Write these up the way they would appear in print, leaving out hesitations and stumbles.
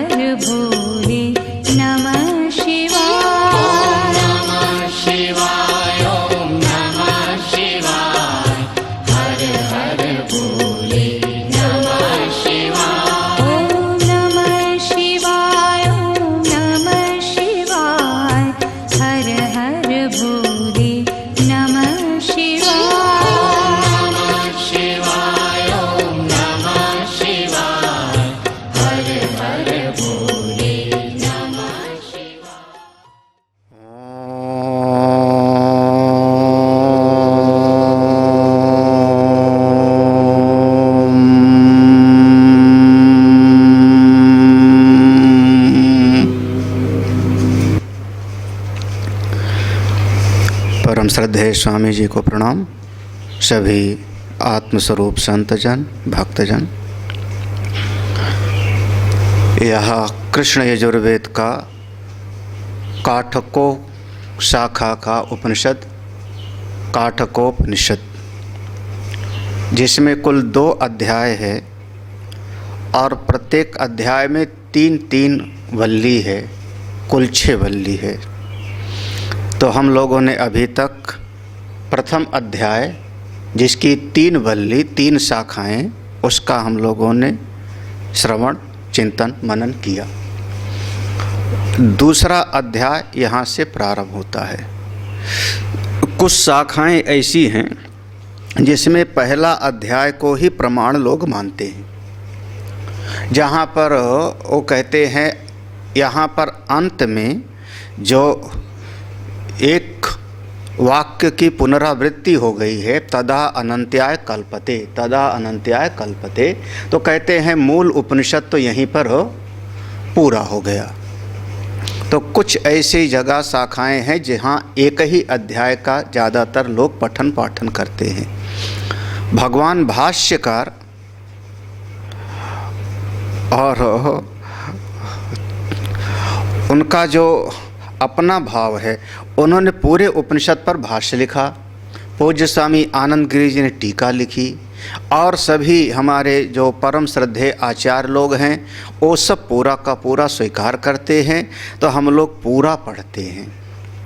हर भोले नमः शिवाय। नमः शिवाय, ओम नमः शिवाय, हर हर भोले नमः शिवाय। ओम नमः शिवाय, ओम नमः शिवाय, हर हर भोले नमः शिवाय। नमः शिवाय, ओम नमः शिवाय, हर हर भोले नमः शिवाय। परम श्रद्धेय स्वामी जी को प्रणाम। सभी आत्मस्वरूप संतजन भक्तजन, यह कृष्ण यजुर्वेद का काठको शाखा का उपनिषद काठकोपनिषद, जिसमें कुल 2 अध्याय है और प्रत्येक अध्याय में 3-3 वल्ली है, कुल 6 वल्ली है। तो हम लोगों ने अभी तक प्रथम अध्याय, जिसकी 3 वल्ली 3 शाखाएं, उसका हम लोगों ने श्रवण चिंतन मनन किया। दूसरा अध्याय यहाँ से प्रारंभ होता है। कुछ शाखाएं ऐसी हैं जिसमें पहला अध्याय को ही प्रमाण लोग मानते हैं, जहाँ पर वो कहते हैं यहाँ पर अंत में जो एक वाक्य की पुनरावृत्ति हो गई है, तदा अनंत्याय कल्पते, तदा अनंत्याय कल्पते, तो कहते हैं मूल उपनिषद तो यहीं पर पूरा हो गया। तो कुछ ऐसी जगह शाखाएं हैं जहाँ एक ही अध्याय का ज़्यादातर लोग पठन पाठन करते हैं। भगवान भाष्यकार और उनका जो अपना भाव है, उन्होंने पूरे उपनिषद पर भाष्य लिखा। पूज्य स्वामी आनंद गिरि जी ने टीका लिखी, और सभी हमारे जो परम श्रद्धेय आचार्य लोग हैं वो सब पूरा का पूरा स्वीकार करते हैं। तो हम लोग पूरा पढ़ते हैं।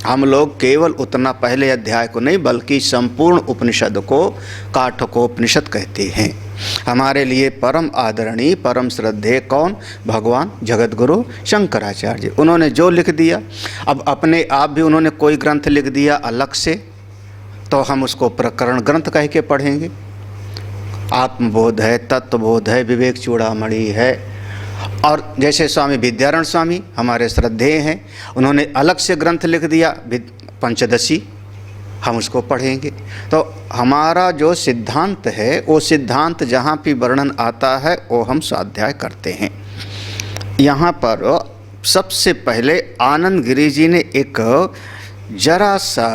हम लोग केवल उतना पहले अध्याय को नहीं, बल्कि संपूर्ण उपनिषद को काठकोपनिषद कहते हैं। हमारे लिए परम आदरणीय परम श्रद्धेय कौन? भगवान जगत गुरु शंकराचार्य जी। उन्होंने जो लिख दिया, अब अपने आप भी उन्होंने कोई ग्रंथ लिख दिया अलग से, तो हम उसको प्रकरण ग्रंथ कह के पढ़ेंगे। आत्मबोध है, तत्वबोध है, विवेक चूड़ामणि है, और जैसे स्वामी विद्यारण स्वामी हमारे श्रद्धेय हैं, उन्होंने अलग से ग्रंथ लिख दिया पंचदशी, हम उसको पढ़ेंगे। तो हमारा जो सिद्धांत है, वो सिद्धांत जहाँ भी वर्णन आता है वो हम स्वाध्याय करते हैं। यहाँ पर सबसे पहले आनंद गिरि जी ने एक जरा सा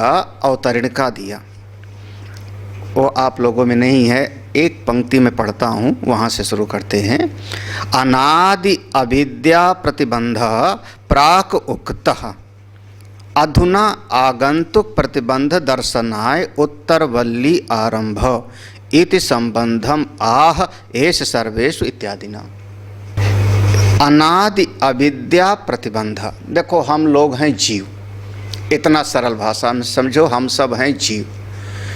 अवतरणिका दिया, वो आप लोगों में नहीं है, एक पंक्ति में पढ़ता हूँ, वहाँ से शुरू करते हैं। अनादि अविद्या प्रतिबंध प्राक उक्तः अधुना आगंतुक प्रतिबंध दर्शनाय उत्तरवल्ली आरंभ इति संबंधम आह एष सर्वेषु इत्यादि ना। अनादि अविद्या प्रतिबंध, देखो हम लोग हैं जीव, इतना सरल भाषा में समझो, हम सब हैं जीव।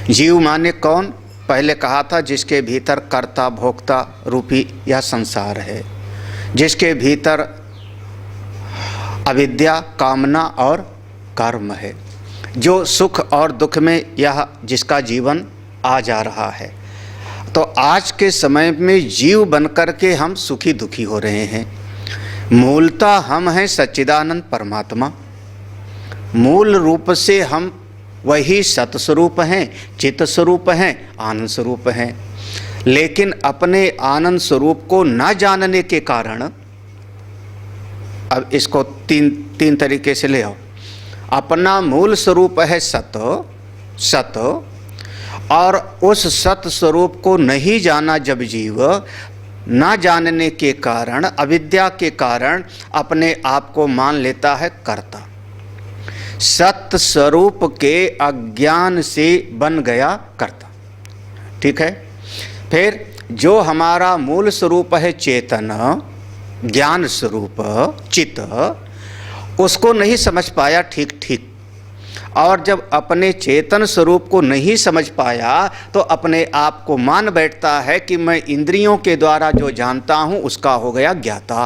जीव माने कौन? पहले कहा था जिसके भीतर कर्ता भोक्ता रूपी यह संसार है, जिसके भीतर अविद्या कामना और कर्म है, जो सुख और दुख में यह जिसका जीवन आ जा रहा है। तो आज के समय में जीव बनकर के हम सुखी दुखी हो रहे हैं। मूलतः हम हैं सच्चिदानंद परमात्मा, मूल रूप से हम वही सतस्वरूप हैं, चित्त स्वरूप हैं, आनंद स्वरूप हैं। लेकिन अपने आनंद स्वरूप को न जानने के कारण, अब इसको तीन तरीके से ले आओ। अपना मूल स्वरूप है सत, और उस सत स्वरूप को नहीं जाना जब जीव, न जानने के कारण, अविद्या के कारण अपने आप को मान लेता है कर्ता। सत स्वरूप के अज्ञान से बन गया कर्ता। ठीक है। फिर जो हमारा मूल स्वरूप है चेतन, ज्ञान स्वरूप चित्त, उसको नहीं समझ पाया ठीक ठीक। और जब अपने चेतन स्वरूप को नहीं समझ पाया तो अपने आप को मान बैठता है कि मैं इंद्रियों के द्वारा जो जानता हूँ उसका हो गया ज्ञाता।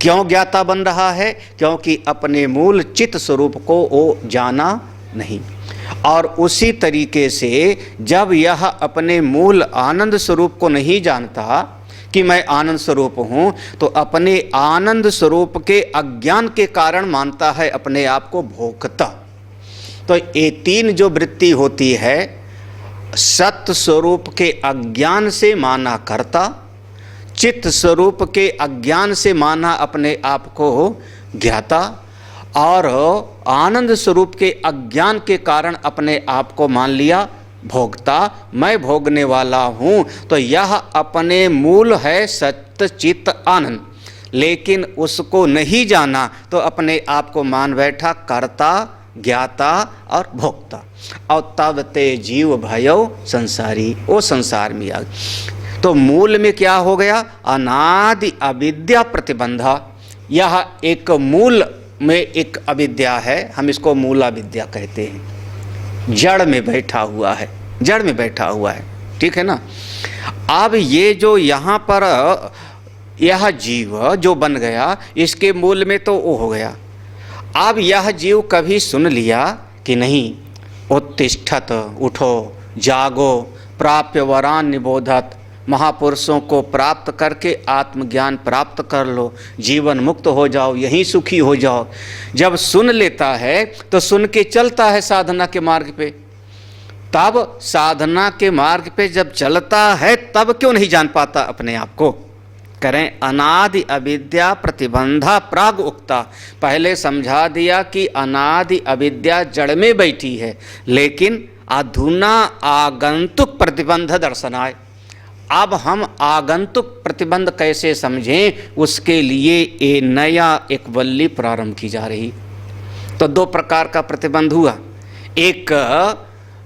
क्यों ज्ञाता बन रहा है? क्योंकि अपने मूल चित्त स्वरूप को वो जाना नहीं। और उसी तरीके से जब यह अपने मूल आनंद स्वरूप को नहीं जानता कि मैं आनंद स्वरूप हूँ, तो अपने आनंद स्वरूप के अज्ञान के कारण मानता है अपने आप को भोक्ता। तो ये तीन जो वृत्ति होती है, सत्य स्वरूप के अज्ञान से माना कर्ता, चित्त स्वरूप के अज्ञान से माना अपने आप को ज्ञाता, और आनंद स्वरूप के अज्ञान के कारण अपने आप को मान लिया भोगता, मैं भोगने वाला हूँ। तो यह अपने मूल है सत्य चित्त आनंद, लेकिन उसको नहीं जाना तो अपने आप को मान बैठा कर्ता, ज्ञाता और भोक्ता। और तब ते जीव भयो संसारी, वो संसार में आ गया। तो मूल में क्या हो गया? अनादि अविद्या प्रतिबंधा। यह एक मूल में एक अविद्या है, हम इसको मूला विद्या कहते हैं। जड़ में बैठा हुआ है, जड़ में बैठा हुआ है, ठीक है ना। अब ये जो यहाँ पर यह जीव जो बन गया, इसके मूल में तो वो हो गया। अब यह जीव कभी सुन लिया कि नहीं, उत्तिष्ठत, उठो, जागो, प्राप्य वरान निबोधत, महापुरुषों को प्राप्त करके आत्मज्ञान प्राप्त कर लो, जीवन मुक्त हो जाओ, यहीं सुखी हो जाओ। जब सुन लेता है तो सुन के चलता है साधना के मार्ग पे। तब साधना के मार्ग पे जब चलता है तब क्यों नहीं जान पाता अपने आप को? करें अनादि अविद्या प्रतिबंधा प्राग उक्ता। पहले समझा दिया कि अनादि अविद्या जड़ में बैठी है, लेकिन अधुना आगंतुक प्रतिबंध दर्शनाय। अब हम आगंतुक प्रतिबंध कैसे समझें, उसके लिए ये नया एक वल्ली प्रारंभ की जा रही। तो दो प्रकार का प्रतिबंध हुआ, एक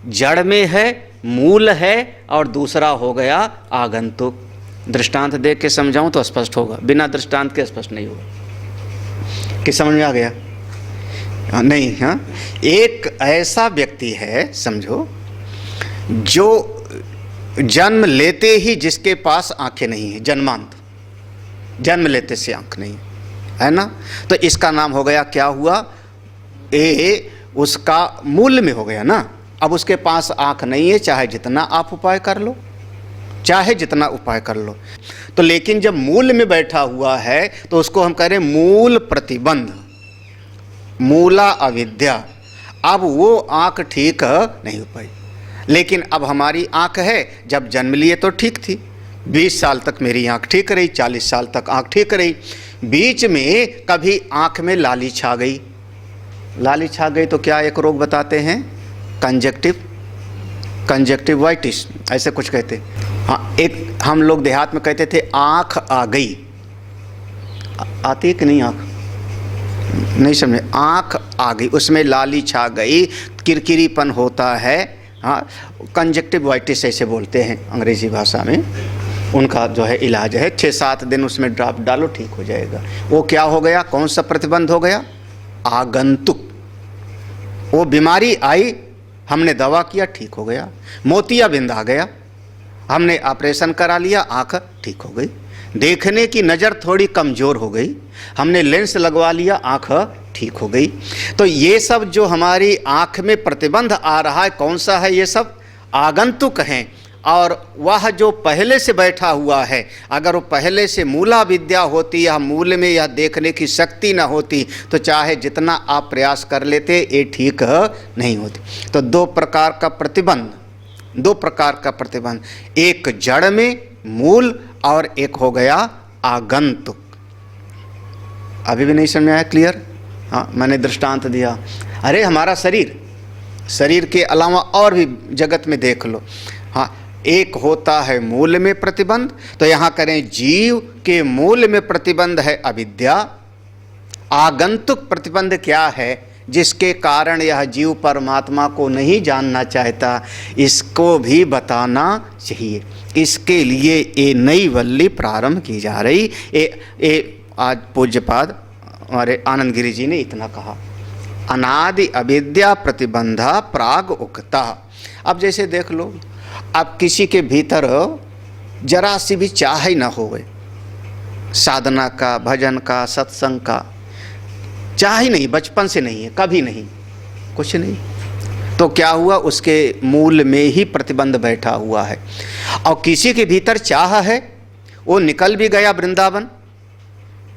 जड़ में है, मूल है, और दूसरा हो गया आगंतुक। दृष्टांत दे के समझाऊं तो स्पष्ट होगा, बिना दृष्टांत के स्पष्ट नहीं होगा। कि समझ में आ गया? नहीं, हाँ। एक ऐसा व्यक्ति है, समझो, जो जन्म लेते ही जिसके पास आंखें नहीं है, जन्मांत, जन्म लेते से आंख नहीं है ना, तो इसका नाम हो गया, क्या हुआ? ए उसका मूल में हो गया ना। अब उसके पास आंख नहीं है, चाहे जितना आप उपाय कर लो, चाहे जितना उपाय कर लो। तो लेकिन जब मूल में बैठा हुआ है तो उसको हम कह रहे हैं मूल प्रतिबंध, मूला अविद्या। अब वो आंख ठीक नहीं हो पाई, लेकिन अब हमारी आंख है, जब जन्म लिए तो ठीक थी, 20 साल तक मेरी आंख ठीक रही, 40 साल तक आंख ठीक रही। बीच में कभी आंख में लाली छा गई, लाली छा गई तो क्या एक रोग बताते हैं? कंजक्टिवाइटिस, ऐसे कुछ कहते। हाँ, एक हम लोग देहात में कहते थे आंख आ गई। आती कि नहीं आंख? नहीं समझे? आंख आ गई, उसमें लाली छा गई, किरकिरीपन होता है। हाँ, कंजक्टिवाइटिस ऐसे बोलते हैं अंग्रेजी भाषा में। उनका जो है इलाज है, 6-7 दिन उसमें ड्रॉप डालो, ठीक हो जाएगा। वो क्या हो गया? कौन सा प्रतिबंध हो गया? आगंतुक। वो बीमारी आई, हमने दवा किया, ठीक हो गया। मोतियाबिंद आ गया, हमने ऑपरेशन करा लिया, आँख ठीक हो गई। देखने की नज़र थोड़ी कमज़ोर हो गई, हमने लेंस लगवा लिया, आँख ठीक हो गई। तो ये सब जो हमारी आँख में प्रतिबंध आ रहा है, कौन सा है? ये सब आगंतुक हैं। और वह जो पहले से बैठा हुआ है, अगर वो पहले से मूला विद्या होती या मूल में या देखने की शक्ति न होती तो चाहे जितना आप प्रयास कर लेते ये ठीक नहीं होती। तो दो प्रकार का प्रतिबंध, दो प्रकार का प्रतिबंध, एक जड़ में मूल और एक हो गया आगंतुक। अभी भी नहीं समझ में आया? क्लियर? हाँ, मैंने दृष्टांत दिया। अरे हमारा शरीर के अलावा और भी जगत में देख लो। हाँ, एक होता है मूल में प्रतिबंध, तो यहाँ करें जीव के मूल में प्रतिबंध है अविद्या। आगंतुक प्रतिबंध क्या है? जिसके कारण यह जीव परमात्मा को नहीं जानना चाहता, इसको भी बताना चाहिए इसके लिए ये नई वल्ली प्रारंभ की जा रही। ये आज पूज्यपाद हमारे आनंद गिरी जी ने इतना कहा, अनादि अविद्या प्रतिबंधा प्राग उक्ता। अब जैसे देख लो, अब किसी के भीतर जरा सी भी चाह ही ना होवे, साधना का, भजन का, सत्संग का चाह ही नहीं, बचपन से नहीं है, कभी नहीं, कुछ नहीं, तो क्या हुआ, उसके मूल में ही प्रतिबंध बैठा हुआ है। और किसी के भीतर चाह है, वो निकल भी गया वृंदावन,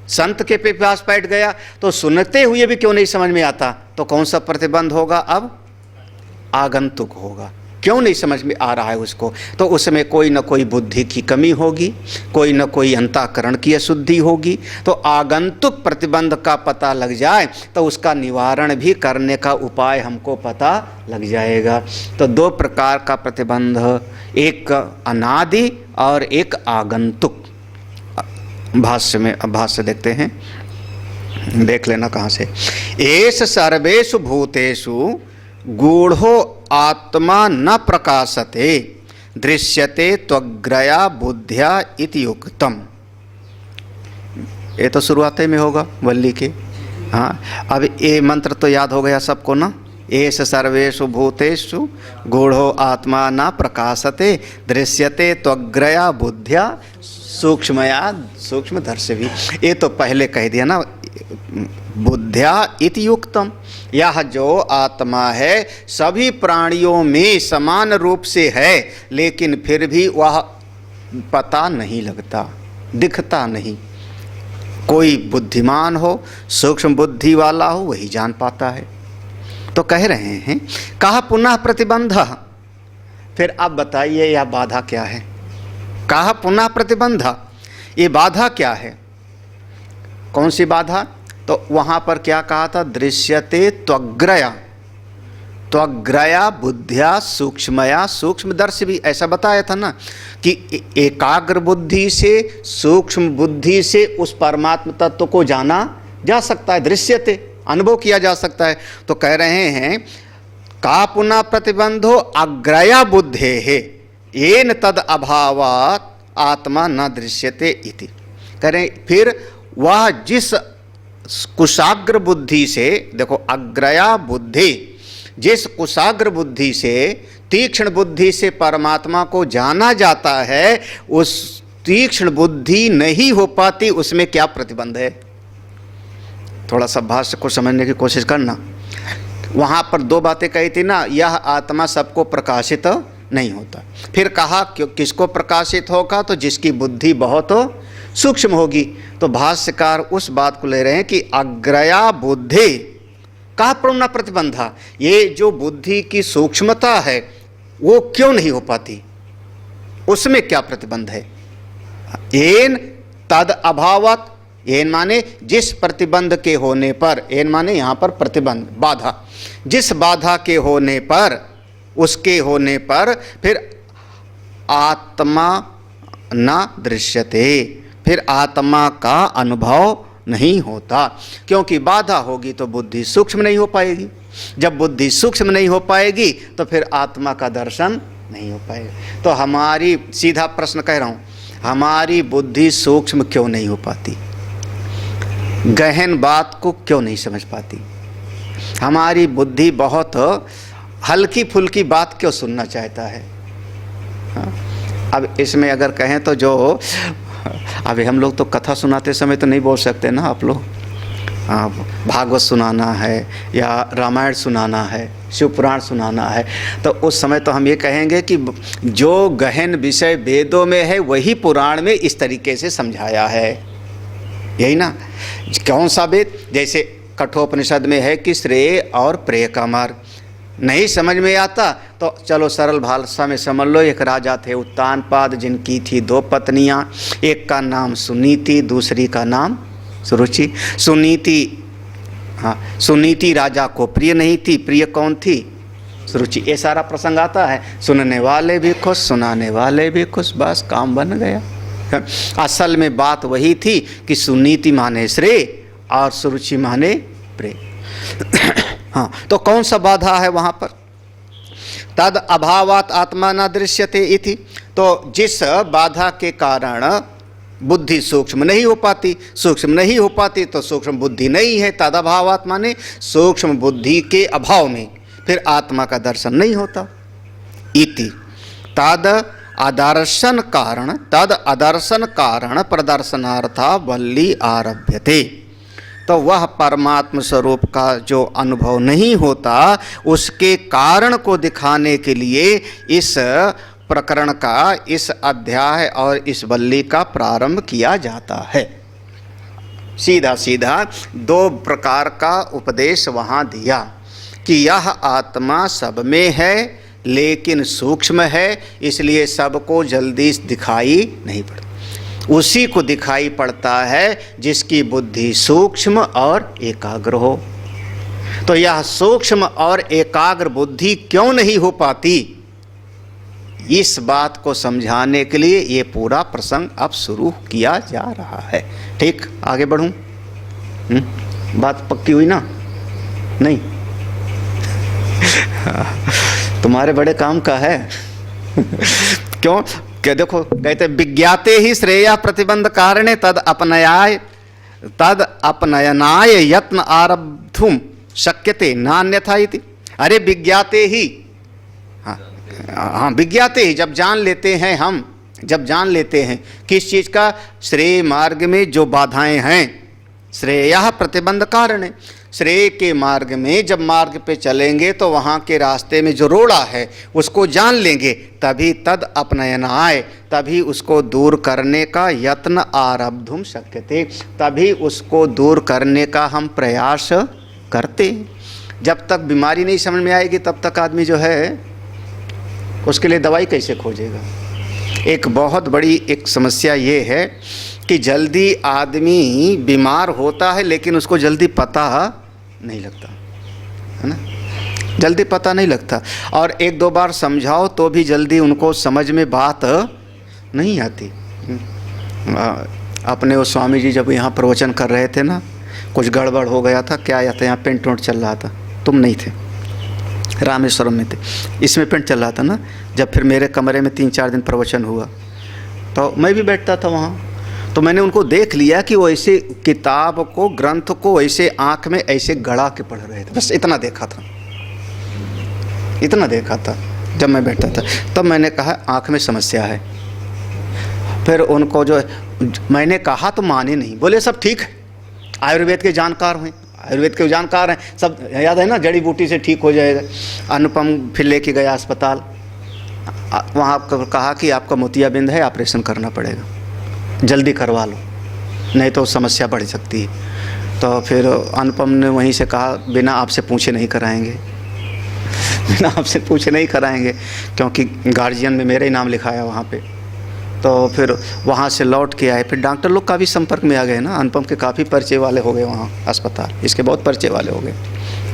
संत के पास बैठ गया, तो सुनते हुए भी क्यों नहीं समझ में आता, तो कौन सा प्रतिबंध होगा, अब आगंतुक होगा। क्यों नहीं समझ में आ रहा है उसको, तो उसमें कोई न कोई बुद्धि की कमी होगी, कोई न कोई अंतःकरण की अशुद्धि होगी। तो आगंतुक प्रतिबंध का पता लग जाए तो उसका निवारण भी करने का उपाय हमको पता लग जाएगा। तो दो प्रकार का प्रतिबंध, एक अनादि और एक आगंतुक। भाष्य में, अब भाष्य देखते हैं, देख लेना कहाँ से। एष सर्वेषु भूतेषु गूढ़ो आत्मा न प्रकाशते दृश्यते त्वग्रया बुद्ध्या इति उक्तम। ये तो शुरुआत में होगा वल्ली के। हाँ, अब ये मंत्र तो याद हो गया सबको ना। एष सर्वेषु भूतेषु गूढ़ो आत्मा न प्रकाशते दृश्यते त्वग्रया बुद्ध्या सूक्ष्मया सूक्ष्मदर्शिभी। ये तो पहले कह दिया ना, बुद्ध्या इति युक्तम। यह जो आत्मा है सभी प्राणियों में समान रूप से है, लेकिन फिर भी वह पता नहीं लगता, दिखता नहीं। कोई बुद्धिमान हो, सूक्ष्म बुद्धि वाला हो, वही जान पाता है। तो कह रहे हैं, कहा पुनः प्रतिबंध। फिर आप बताइए यह बाधा क्या है। कहा पुनः प्रतिबंध, ये बाधा क्या है, कौन सी बाधा। तो वहाँ पर क्या कहा था, दृश्यते त्वग्रया, त्वग्रया बुद्धिया सूक्ष्मया सूक्ष्मदर्शी भी, ऐसा बताया था ना कि एकाग्र बुद्धि से, सूक्ष्म बुद्धि से उस परमात्म तत्व को जाना जा सकता है, दृश्यते, अनुभव किया जा सकता है। तो कह रहे हैं, का पुनः प्रतिबंधो अग्रया बुद्धे है येन तद अभावात आत्मा न दृश्यते इति। करें फिर वह जिस कुशाग्र बुद्धि से, देखो अग्रया बुद्धि, जिस कुशाग्र बुद्धि से, तीक्ष्ण बुद्धि से परमात्मा को जाना जाता है, उस तीक्ष्ण बुद्धि नहीं हो पाती, उसमें क्या प्रतिबंध है। थोड़ा सा भाष्य को समझने की कोशिश करना। वहाँ पर दो बातें कही थी ना, यह आत्मा सबको प्रकाशित नहीं होता। फिर कहा किसको प्रकाशित होगा, तो जिसकी बुद्धि बहुत सूक्ष्म होगी। तो भाष्यकार उस बात को ले रहे हैं कि अग्रया बुद्धि का पूर्ण प्रतिबंधा, ये जो बुद्धि की सूक्ष्मता है वो क्यों नहीं हो पाती, उसमें क्या प्रतिबंध है। एन तद अभावत, एन माने जिस प्रतिबंध के होने पर, एन माने यहाँ पर प्रतिबंध, बाधा, जिस बाधा के होने पर, उसके होने पर फिर आत्मा न दृश्यते, फिर आत्मा का अनुभव नहीं होता। क्योंकि बाधा होगी तो बुद्धि सूक्ष्म नहीं हो पाएगी, जब बुद्धि सूक्ष्म नहीं हो पाएगी तो फिर आत्मा का दर्शन नहीं हो पाएगा। तो हमारी, सीधा प्रश्न कह रहा हूँ, हमारी बुद्धि सूक्ष्म क्यों नहीं हो पाती, गहन बात को क्यों नहीं समझ पाती। हमारी बुद्धि बहुत हल्की फुल्की बात क्यों सुनना चाहता है। अब इसमें अगर कहें तो जो अभी हम लोग तो कथा सुनाते समय तो नहीं बोल सकते ना आप लोग, भागवत सुनाना है या रामायण सुनाना है, शिव पुराण सुनाना है, तो उस समय तो हम ये कहेंगे कि जो गहन विषय वेदों में है वही पुराण में इस तरीके से समझाया है, यही ना। कौन सा वेद, जैसे कठोपनिषद में है कि श्रेय और प्रेय का मार्ग, नहीं समझ में आता तो चलो सरल भाषा में समझ लो। एक राजा थे उत्तानपाद, जिनकी थी दो पत्नियां, एक का नाम सुनीति, दूसरी का नाम सुरुचि। सुनीति, हाँ, सुनीति राजा को प्रिय नहीं थी, प्रिय कौन थी, सुरुचि। ये सारा प्रसंग आता है, सुनने वाले भी खुश, सुनाने वाले भी खुश, बस काम बन गया। असल में बात वही थी कि सुनीति माने श्रेय और सुरुचि माने प्रेय। हाँ, तो कौन सा बाधा है वहाँ पर, तद अभावात आत्मा न दृश्यते इति। तो जिस बाधा के कारण बुद्धि सूक्ष्म नहीं हो पाती, सूक्ष्म नहीं हो पाती तो सूक्ष्म बुद्धि नहीं है। तद अभावात माने सूक्ष्म बुद्धि के अभाव में फिर आत्मा का दर्शन नहीं होता। इति तद अदर्शन कारण प्रदर्शनार्था वल्ली आरभ्यते। तो वह परमात्म स्वरूप का जो अनुभव नहीं होता उसके कारण को दिखाने के लिए इस प्रकरण का, इस अध्याय और इस वल्ली का प्रारंभ किया जाता है। सीधा सीधा दो प्रकार का उपदेश वहाँ दिया कि यह आत्मा सब में है लेकिन सूक्ष्म है, इसलिए सबको जल्दी दिखाई नहीं पड़ता। उसी को दिखाई पड़ता है जिसकी बुद्धि सूक्ष्म और एकाग्र हो। तो यह सूक्ष्म और एकाग्र बुद्धि क्यों नहीं हो पाती, इस बात को समझाने के लिए ये पूरा प्रसंग अब शुरू किया जा रहा है। ठीक, आगे बढ़ूं? बात पक्की हुई ना? नहीं? तुम्हारे बड़े काम का है। क्यों? क्या देखो, कहते विज्ञाते ही श्रेया प्रतिबंध कारणे तद अपनयनाय यत्न आरब्धुम शक्यते नान्यथा इति। अरे विज्ञाते ही, हाँ विज्ञाते ही, जब जान लेते हैं हम, जब जान लेते हैं किस चीज़ का, श्रेय मार्ग में जो बाधाएं हैं, श्रेय प्रतिबंध कारण, श्रेय के मार्ग में जब मार्ग पे चलेंगे तो वहाँ के रास्ते में जो रोड़ा है उसको जान लेंगे, तभी तद अपनयनाय, तभी उसको दूर करने का यत्न आरब्धुम शक्यते, तभी उसको दूर करने का हम प्रयास करते। जब तक बीमारी नहीं समझ में आएगी तब तक आदमी जो है उसके लिए दवाई कैसे खोजेगा। एक बहुत बड़ी एक समस्या ये है कि जल्दी आदमी बीमार होता है लेकिन उसको जल्दी पता नहीं लगता, है ना, जल्दी पता नहीं लगता। और एक दो बार समझाओ तो भी जल्दी उनको समझ में बात नहीं आती। अपने वो स्वामी जी जब यहाँ प्रवचन कर रहे थे ना, कुछ गड़बड़ हो गया था, क्या या था यहाँ पेंट वेंट चल रहा था, तुम नहीं थे, रामेश्वरम में थे, इसमें पेंट चल रहा था ना। जब फिर मेरे कमरे में 3-4 दिन प्रवचन हुआ तो मैं भी बैठता था वहाँ, तो मैंने उनको देख लिया कि वो ऐसे किताब को, ग्रंथ को ऐसे आँख में ऐसे गड़ा के पढ़ रहे थे। बस इतना देखा था, इतना देखा था जब मैं बैठता था। तब मैंने कहा आँख में समस्या है। फिर उनको जो मैंने कहा तो माने नहीं, बोले सब ठीक है, आयुर्वेद के जानकार हैं, आयुर्वेद के जानकार हैं, सब याद है ना, जड़ी बूटी से ठीक हो जाएगा। अनुपम फिर लेके गया अस्पताल, वहाँ कहा कि आपका मोतियाबिंद है, ऑपरेशन करना पड़ेगा, जल्दी करवा लो नहीं तो समस्या बढ़ सकती है। तो फिर अनुपम ने वहीं से कहा बिना आपसे पूछे नहीं कराएंगे, बिना आपसे पूछे नहीं कराएंगे, क्योंकि गार्जियन में मेरा ही नाम लिखाया वहाँ पे। तो फिर वहाँ से लौट के आए, फिर डॉक्टर लोग का भी संपर्क में आ गए ना, अनुपम के काफ़ी परिचय वाले हो गए वहाँ अस्पताल, इसके बहुत परिचय वाले हो गए।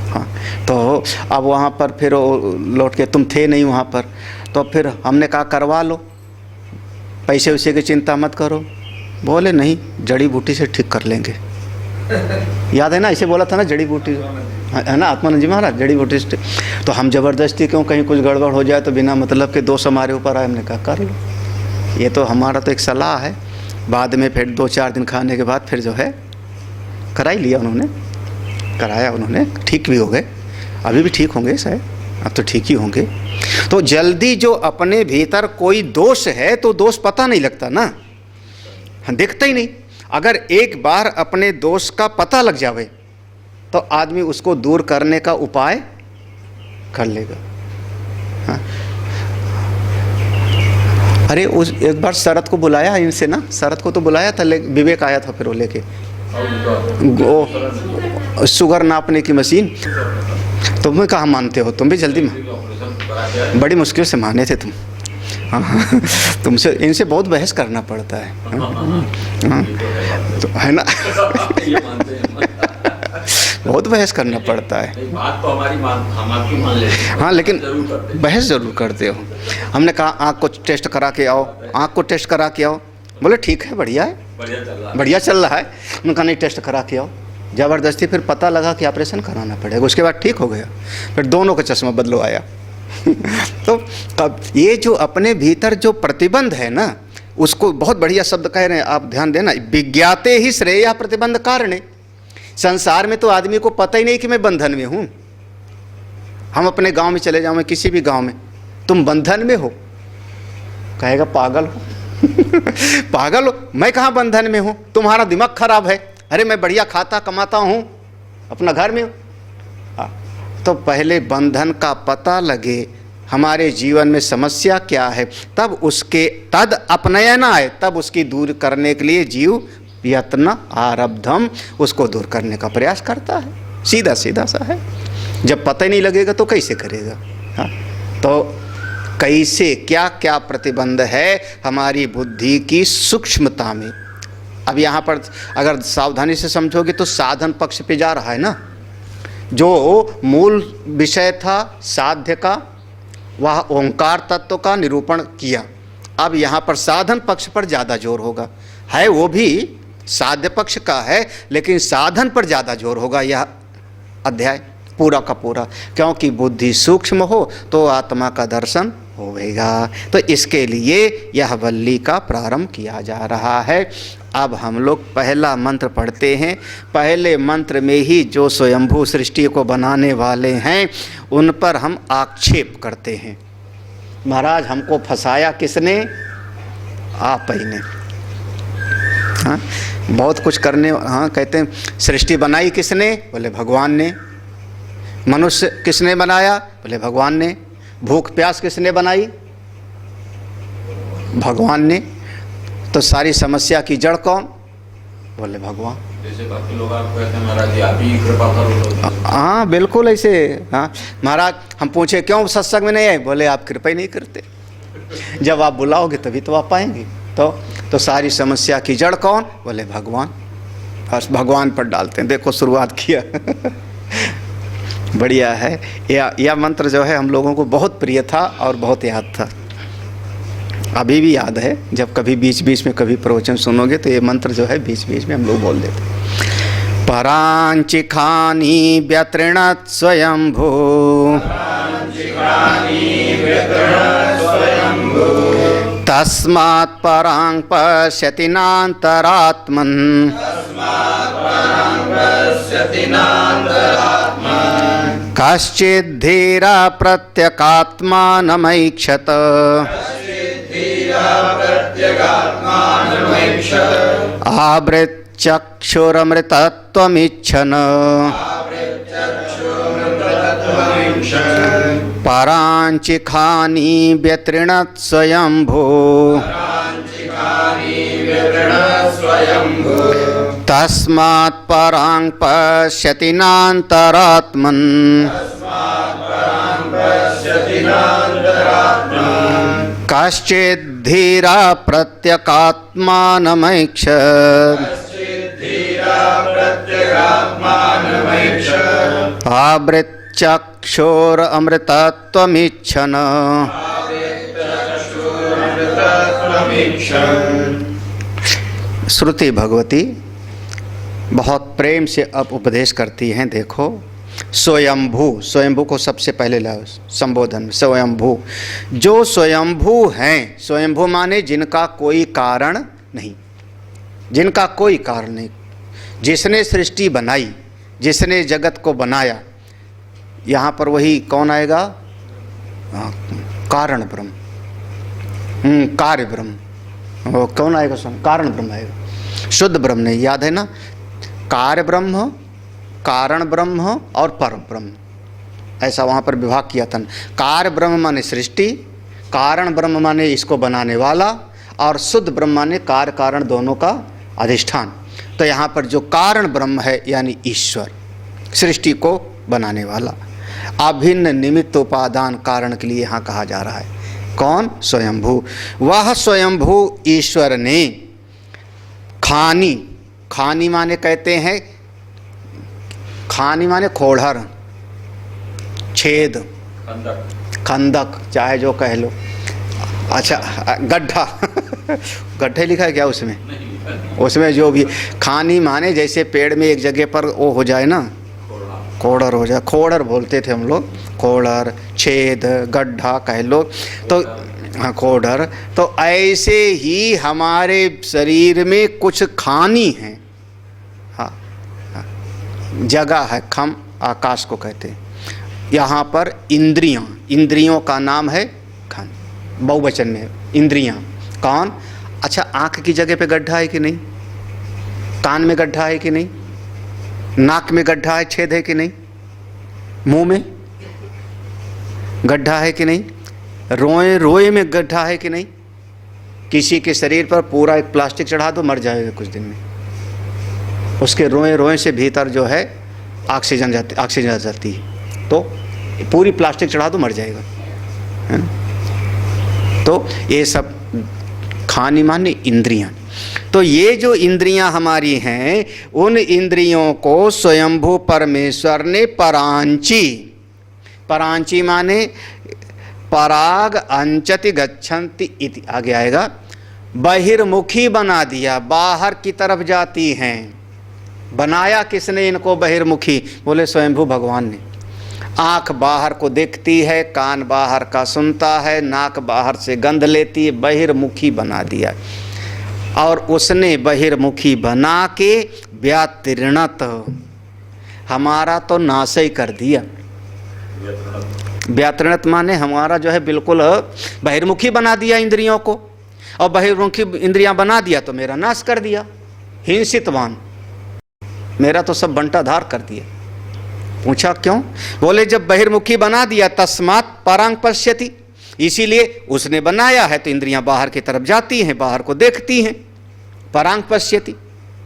हाँ, तो अब वहाँ पर फिर लौट के, तुम थे नहीं वहाँ पर, तो फिर हमने कहा करवा लो, पैसे वैसे की चिंता मत करो। बोले नहीं, जड़ी बूटी से ठीक कर लेंगे। याद है ना, ऐसे बोला था ना, जड़ी बूटी, है ना, आत्मानंद जी महाराज, जड़ी बूटी से। तो हम ज़बरदस्ती क्यों, कहीं कुछ गड़बड़ हो जाए तो बिना मतलब के दोष हमारे ऊपर आए, हमने कहा कर लो। ये तो हमारा तो एक सलाह है। बाद में फिर 2-4 दिन खाने के बाद फिर जो है कराई लिया उन्होंने, कराया उन्होंने, ठीक भी हो गए, अभी भी ठीक होंगे शायद, अब तो ठीक ही होंगे। तो जल्दी जो अपने भीतर कोई दोष है तो दोष पता नहीं लगता ना, दिखता ही नहीं। अगर एक बार अपने दोष का पता लग जावे तो आदमी उसको दूर करने का उपाय कर लेगा। हाँ। अरे उस एक बार शरद को बुलाया इनसे ना, शरद को तो बुलाया था, विवेक आया था फिर वो लेके शुगर नापने की मशीन। तुम्हें कहाँ मानते हो, तुम भी जल्दी में बड़ी मुश्किल से माने थे तुम। हाँ, तुमसे इनसे बहुत बहस करना पड़ता है। हाँ, तो है ना, बहुत बहस करना पड़ता है। बात तो हमारी हम आपकी मान लेते हैं। हाँ, लेकिन बहस ज़रूर करते हो। हमने कहा आँख को टेस्ट करा के आओ, आँख को टेस्ट करा के आओ, बोले ठीक है, बढ़िया है, बढ़िया चल रहा है। उन्होंने कहा नहीं, टेस्ट करा के आओ। ज़बरदस्ती फिर पता लगा कि ऑपरेशन कराना पड़ेगा, उसके बाद ठीक हो गया। फिर दोनों का चश्मा बदलो आया। तो अब ये जो अपने भीतर जो प्रतिबंध है ना, उसको बहुत बढ़िया शब्द कह रहे हैं आप, ध्यान देना, विज्ञाते ही श्रेय प्रतिबंध कारणे। संसार में तो आदमी को पता ही नहीं कि मैं बंधन में हूँ। हम अपने गांव में चले जाओ, मैं किसी भी गांव में, तुम बंधन में हो, कहेगा पागल हो। पागल हो, मैं कहाँ बंधन में हूँ, तुम्हारा दिमाग खराब है। अरे मैं बढ़िया खाता कमाता हूँ, अपना घर में हूँ। तो पहले बंधन का पता लगे, हमारे जीवन में समस्या क्या है, तब उसके तद अपनयन आए, तब उसकी दूर करने के लिए जीव यत्न आरब्धम, उसको दूर करने का प्रयास करता है। सीधा सीधा सा है। जब पता ही नहीं लगेगा तो कैसे करेगा। हाँ, तो कैसे क्या क्या प्रतिबंध है हमारी बुद्धि की सूक्ष्मता में। अब यहाँ पर अगर सावधानी से समझोगे तो साधन पक्ष पे जा रहा है ना। जो मूल विषय था साध्य का, वह ओंकार तत्व का निरूपण किया। अब यहाँ पर साधन पक्ष पर ज़्यादा जोर होगा। है वो भी साध्य पक्ष का है, लेकिन साधन पर ज़्यादा जोर होगा यह अध्याय पूरा का पूरा, क्योंकि बुद्धि सूक्ष्म हो तो आत्मा का दर्शन होगा। तो इसके लिए यह वल्ली का प्रारंभ किया जा रहा है। अब हम लोग पहला मंत्र पढ़ते हैं। पहले मंत्र में ही जो स्वयंभू सृष्टि को बनाने वाले हैं उन पर हम आक्षेप करते हैं। महाराज हमको फंसाया किसने? आप ही ने। हाँ, बहुत कुछ करने, हाँ कहते हैं सृष्टि बनाई किसने? बोले भगवान ने। मनुष्य किसने बनाया? बोले भगवान ने। भूख प्यास किसने बनाई? भगवान ने। तो सारी समस्या की जड़ कौन? बोले भगवान। जैसे बाकी लोग आपको कहते हैं महाराज आप ही कृपा करो। हाँ बिल्कुल ऐसे। हाँ महाराज हम पूछे क्यों सत्संग में नहीं आए? बोले आप कृपा ही नहीं करते। जब आप बुलाओगे तभी तो आप पाएंगे। तो सारी समस्या की जड़ कौन? बोले भगवान। बस भगवान पर डालते हैं। देखो शुरुआत किया। बढ़िया है। यह मंत्र जो है हम लोगों को बहुत प्रिय था और बहुत याद था। अभी भी याद है। जब कभी बीच बीच में कभी प्रवचन सुनोगे तो ये मंत्र जो है बीच बीच में हम लोग बोल देते। परांचिखानी व्यतृणत् स्वयंभू तस्मात् परां पश्यति नान्तरात्मन् कश्चिद्धीरा प्रत्यगात्मानमैक्षत आवृच्चक्षुरमृतत्वमिच्छन् परांचिखानी व्यतृणत् स्वयंभू तस्मात् परां पश्यति नान्तरात्मन् कश्चिद्धीरा प्रत्यगात्मानमैक्षत आवृच्चक्षुरमृतत्वमिच्छन् श्रुति भगवती बहुत प्रेम से अब उपदेश करती हैं। देखो स्वयंभू, स्वयंभू को सबसे पहले लाओ संबोधन में। स्वयंभू, जो स्वयंभू हैं, स्वयंभू माने जिनका कोई कारण नहीं, जिनका कोई कारण नहीं। जिसने सृष्टि बनाई, जिसने जगत को बनाया, यहाँ पर वही कौन आएगा? कारण ब्रह्म, कार्य ब्रह्म। वो कौन आएगा? कारण ब्रह्म आएगा। शुद्ध ब्रह्म नहीं, याद है ना? कार्य ब्रह्म, कारण ब्रह्म और पर ब्रह्म, ऐसा वहाँ पर विभाग किया था। कार्य ब्रह्म माने सृष्टि, कारण ब्रह्म माने इसको बनाने वाला, और शुद्ध ब्रह्म माने कार्य कारण दोनों का अधिष्ठान। तो यहाँ पर जो कारण ब्रह्म है यानी ईश्वर, सृष्टि को बनाने वाला, अभिन्न निमित्त उपादान कारण के लिए यहाँ कहा जा रहा है। कौन? स्वयंभू। वह स्वयंभू ईश्वर ने खानी, खानी माने कहते हैं, खानी माने खोड़हर, छेद, खंदक चाहे जो कह लो। अच्छा गड्ढा, गड्ढे लिखा है क्या उसमें? उसमें जो भी खानी माने जैसे पेड़ में एक जगह पर वो हो जाए ना, खोड़र हो जाए, खोड़र बोलते थे हम लोग, खोड़र, छेद, गड्ढा कह लो तो हाँ खोड़र। तो ऐसे ही हमारे शरीर में कुछ खानी है, हाँ, हाँ जगह है, खम आकाश को कहते हैं। यहाँ पर इंद्रियाँ, इंद्रियों का नाम है खान, बहुवचन में इंद्रियाँ। कौन? अच्छा, आँख की जगह पे गड्ढा है कि नहीं? कान में गड्ढा है कि नहीं? नाक में गड्ढा है, छेद है कि नहीं? मुंह में गड्ढा है कि नहीं? रोए रोए में गड्ढा है कि नहीं? किसी के शरीर पर पूरा एक प्लास्टिक चढ़ा दो, मर जाएगा कुछ दिन में। उसके रोए रोए से भीतर जो है ऑक्सीजन आ जाती है, तो पूरी प्लास्टिक चढ़ा दो, मर जाएगा, है ना? तो ये सब खानी माने इंद्रियां। तो ये जो इंद्रियां हमारी हैं, उन इंद्रियों को स्वयंभू परमेश्वर ने परांची, परांची माने पराग अंचति गच्छन्ति इति, आगे आएगा, बहिर्मुखी बना दिया, बाहर की तरफ जाती हैं। बनाया किसने इनको बहिर्मुखी? बोले स्वयंभू भगवान ने। आँख बाहर को देखती है, कान बाहर का सुनता है, नाक बाहर से गंध लेती है, बहिर्मुखी बना दिया। और उसने बहिर्मुखी बना के व्यातीर्णत, हमारा तो नाश ही कर दिया। व्यातीर्णत माने हमारा जो है बिल्कुल बहिर्मुखी बना दिया इंद्रियों को, और बहिर्मुखी इंद्रियां बना दिया तो मेरा नाश कर दिया। हिंसितवान, मेरा तो सब बंटाधार कर दिया। पूछा क्यों? बोले जब बहिर्मुखी बना दिया तस्मात् परांग पश्यति, इसीलिए उसने बनाया है तो इंद्रियां बाहर की तरफ जाती हैं, बाहर को देखती हैं। परांग पश्यति,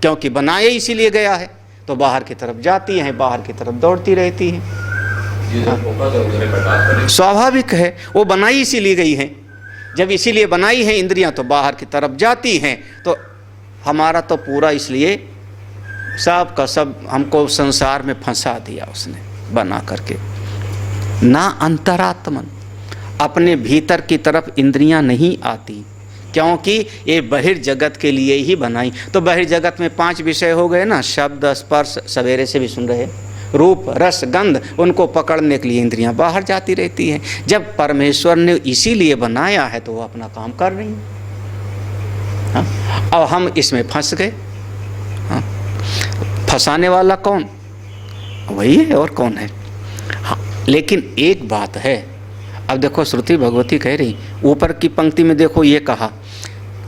क्योंकि बनाए इसीलिए गया है तो बाहर की तरफ जाती हैं, बाहर की तरफ दौड़ती रहती हैं। स्वाभाविक है, वो बनाई इसीलिए गई हैं। जब इसीलिए बनाई है इंद्रियां तो बाहर की तरफ जाती हैं, तो हमारा तो पूरा इसलिए सब का सब हमको संसार में फंसा दिया उसने बना करके। ना अंतरात्मन, अपने भीतर की तरफ इंद्रियां नहीं आती, क्योंकि ये बहिर्जगत के लिए ही बनाई। तो बहिर्जगत में 5 विषय हो गए ना, शब्द स्पर्श, सवेरे से भी सुन रहे, रूप रस गंध, उनको पकड़ने के लिए इंद्रियां बाहर जाती रहती हैं। जब परमेश्वर ने इसीलिए बनाया है तो वो अपना काम कर रही हैं। हाँ? और हम इसमें फंस गए। हाँ? फंसाने वाला कौन? वही है, और कौन है? हाँ, लेकिन एक बात है, अब देखो श्रुति भगवती कह रही, ऊपर की पंक्ति में देखो ये कहा,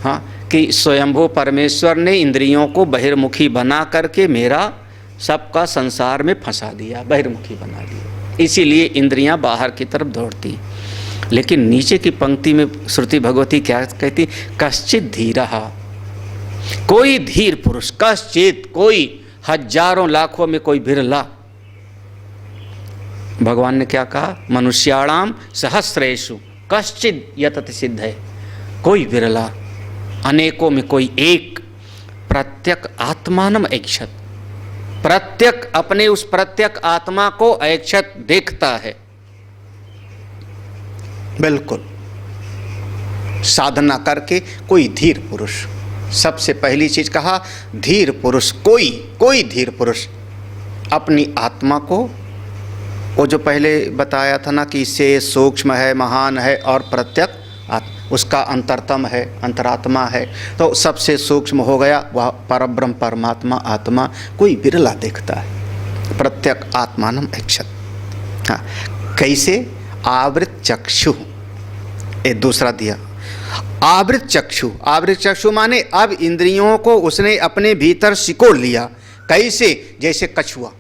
हाँ, कि स्वयंभू परमेश्वर ने इंद्रियों को बहिर्मुखी बना करके मेरा सबका संसार में फंसा दिया, बहिर्मुखी बना दिया, इसीलिए इंद्रियां बाहर की तरफ दौड़ती। लेकिन नीचे की पंक्ति में श्रुति भगवती क्या कहती? कश्चित धीरः, कोई धीर पुरुष, कश्चित, कोई, हजारों लाखों में कोई बिरला। भगवान ने क्या कहा? मनुष्याणाम सहस्रेषु कश्चित यतति सिद्ध है, कोई बिरला, अनेकों में कोई एक, प्रत्यक आत्मानम ऐक्षत, प्रत्यक अपने उस प्रत्यक आत्मा को ऐक्षत देखता है। बिल्कुल साधना करके कोई धीर पुरुष, सबसे पहली चीज कहा धीर पुरुष, कोई धीर पुरुष अपनी आत्मा को, वो जो पहले बताया था ना कि इससे सूक्ष्म है, महान है और प्रत्यक उसका अंतरतम है, अंतरात्मा है, तो सबसे सूक्ष्म हो गया वह परब्रह्म परमात्मा आत्मा, कोई बिरला देखता है। प्रत्यक आत्मानम ऐक्षत। हाँ, कैसे? आवृत चक्षु, ये दूसरा दिया, आवृत चक्षु। आवृत चक्षु माने अब इंद्रियों को उसने अपने भीतर सिकोड़ लिया। कैसे? जैसे कछुआ,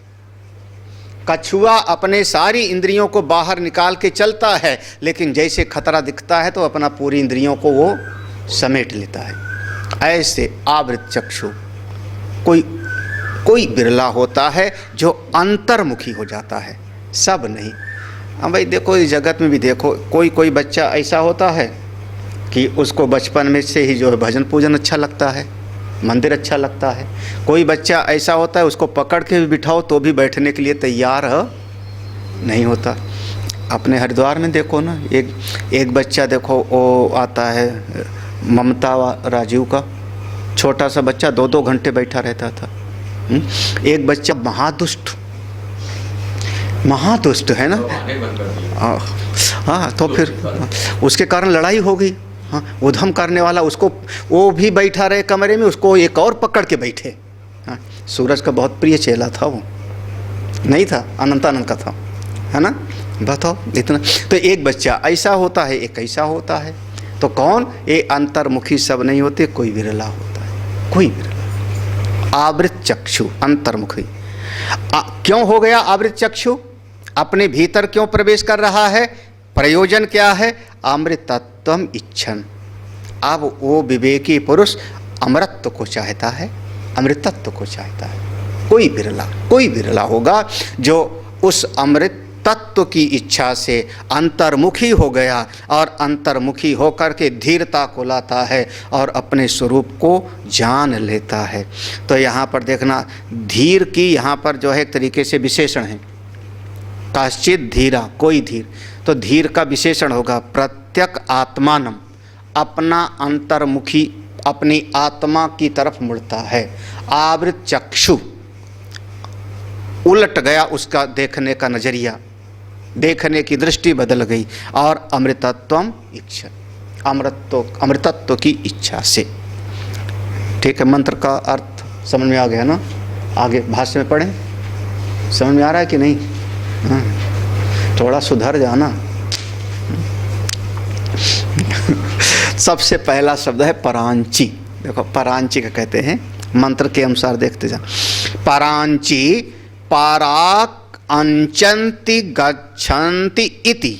कछुआ अपने सारी इंद्रियों को बाहर निकाल के चलता है, लेकिन जैसे खतरा दिखता है तो अपना पूरी इंद्रियों को वो समेट लेता है। ऐसे आवृत चक्षु, कोई बिरला होता है जो अंतर्मुखी हो जाता है, सब नहीं। हाँ भाई देखो, इस जगत में भी देखो, कोई बच्चा ऐसा होता है कि उसको बचपन में से ही जो है भजन पूजन अच्छा लगता है, मंदिर अच्छा लगता है। कोई बच्चा ऐसा होता है उसको पकड़ के भी बिठाओ तो भी बैठने के लिए तैयार नहीं होता। अपने हरिद्वार में देखो ना, एक बच्चा देखो, वो आता है ममता राजीव का, छोटा सा बच्चा 2-2 घंटे बैठा रहता था। एक बच्चा महादुष्ट, महादुष्ट है ना। तो आने बंद कर दिए। हाँ, तो फिर उसके कारण लड़ाई हो गई। हाँ, उधम करने वाला उसको, वो भी बैठा रहे कमरे में, उसको एक और पकड़ के बैठे। हाँ, सूरज का बहुत प्रिय चेला था वो, नहीं था, अनंतानंद का था, है ना। बताओ इतना। तो एक बच्चा ऐसा होता है, एक ऐसा होता है। तो कौन? ये अंतर्मुखी सब नहीं होते, कोई विरला होता है, कोई विरला। आवृत चक्षु अंतर्मुखी। क्यों हो गया आवृत चक्षु? अपने भीतर क्यों प्रवेश कर रहा है? प्रयोजन क्या है? अमृतत्वम इच्छन। अब वो विवेकी पुरुष अमृतत्व को चाहता है, अमृतत्व को चाहता है। कोई विरला होगा जो उस अमृत तत्व की इच्छा से अंतर्मुखी हो गया और अंतर्मुखी होकर के धीरता को लाता है और अपने स्वरूप को जान लेता है। तो यहाँ पर देखना, धीर की यहाँ पर जो है एक तरीके से विशेषण है, काश्चित धीरा, कोई धीर। तो धीर का विशेषण होगा प्रत्यक आत्मानम, अपना अंतर्मुखी, अपनी आत्मा की तरफ मुड़ता है। आवृत चक्षु, उलट गया उसका देखने का नजरिया, देखने की दृष्टि बदल गई। और अमृतत्वम इच्छा, अमृतत्व की इच्छा से। ठीक है, मंत्र का अर्थ समझ में आ गया ना। आगे भाष्य में पढ़ें, समझ में आ रहा है कि नहीं? हाँ, थोड़ा सुधर जाना। सबसे पहला शब्द है परांची। देखो परांची का कहते हैं, मंत्र के अनुसार देखते जा। परांची पाराक अंचंति गच्छन्ति इति।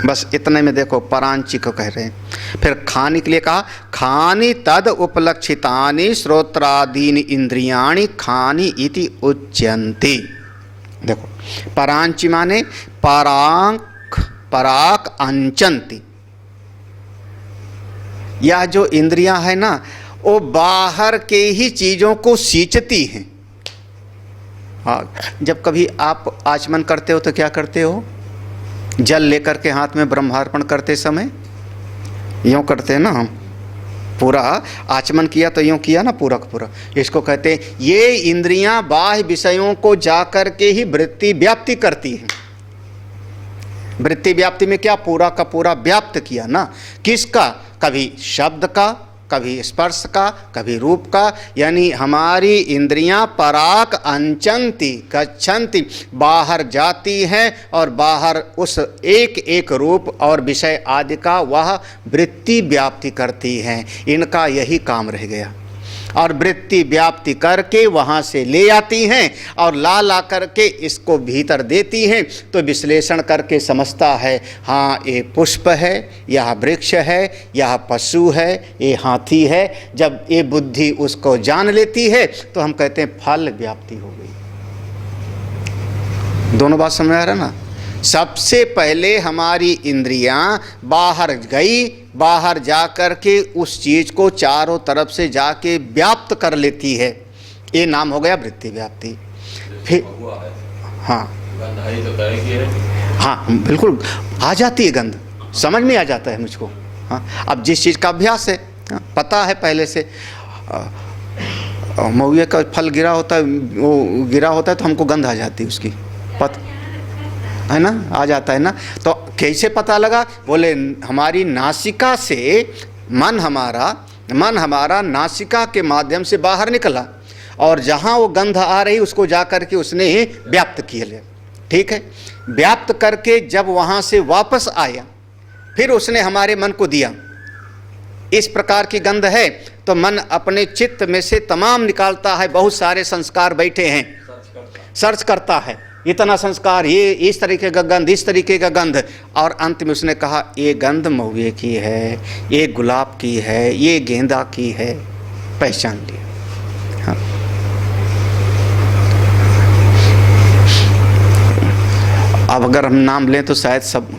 बस इतने में देखो परांची को कह रहे हैं। फिर खानी के लिए कहा, खानी तद उपलक्षितानि श्रोत्रादीनि इंद्रियाणि खानी इति उच्यन्ति। देखो परांची माने पराक अंचंति। यह जो इंद्रियां है ना, वो बाहर के ही चीज़ों को सींचती हैं। हाँ, जब कभी आप आचमन करते हो तो क्या करते हो? जल लेकर के हाथ में ब्रह्मार्पण करते समय यूँ करते हैं ना हम। पूरा आचमन किया तो यूँ किया ना, पूरा का पूरा। इसको कहते हैं ये इंद्रियां बाह्य विषयों को जाकर के ही वृत्ति व्याप्ति करती हैं। वृत्ति व्याप्ति में क्या? पूरा का पूरा व्याप्त किया ना। किसका? कभी शब्द का, कभी स्पर्श का, कभी रूप का। यानी हमारी इंद्रियां पराक अंचंती गच्छन्ति, बाहर जाती हैं और बाहर उस एक एक रूप और विषय आदि का वह वृत्ति व्याप्ति करती हैं। इनका यही काम रह गया। और वृत्ति व्याप्ति करके वहाँ से ले आती हैं और ला करके इसको भीतर देती हैं। तो विश्लेषण करके समझता है, हाँ ये पुष्प है, यह वृक्ष है, यह पशु है, ये हाथी है। जब ये बुद्धि उसको जान लेती है तो हम कहते हैं फल व्याप्ति हो गई। दोनों बात समझ आ रहा ना। सबसे पहले हमारी इंद्रियां बाहर गई, बाहर जाकर के उस चीज़ को चारों तरफ से जाके व्याप्त कर लेती है। ये नाम हो गया वृत्ति व्याप्ति। फिर हाँ हाँ बिल्कुल आ जाती है गंध, समझ में आ जाता है मुझको। हाँ, अब जिस चीज़ का अभ्यास है, पता है पहले से, महुए का फल गिरा होता है, वो गिरा होता है तो हमको गंध आ जाती है उसकी, पता है ना, आ जाता है ना। तो कैसे पता लगा? बोले हमारी नासिका से मन हमारा नासिका के माध्यम से बाहर निकला और जहाँ वो गंध आ रही उसको जा कर के उसने व्याप्त किया। ठीक है, व्याप्त करके जब वहाँ से वापस आया फिर उसने हमारे मन को दिया, इस प्रकार की गंध है। तो मन अपने चित्त में से तमाम निकालता है, बहुत सारे संस्कार बैठे हैं, सर्च करता है, इतना संस्कार, ये इस तरीके का गंध, इस तरीके का गंध। और अंत में उसने कहा ये गंध महुए की है, ये गुलाब की है, ये गेंदा की है, पहचान लिया। हाँ। अब अगर हम नाम लें तो शायद सब,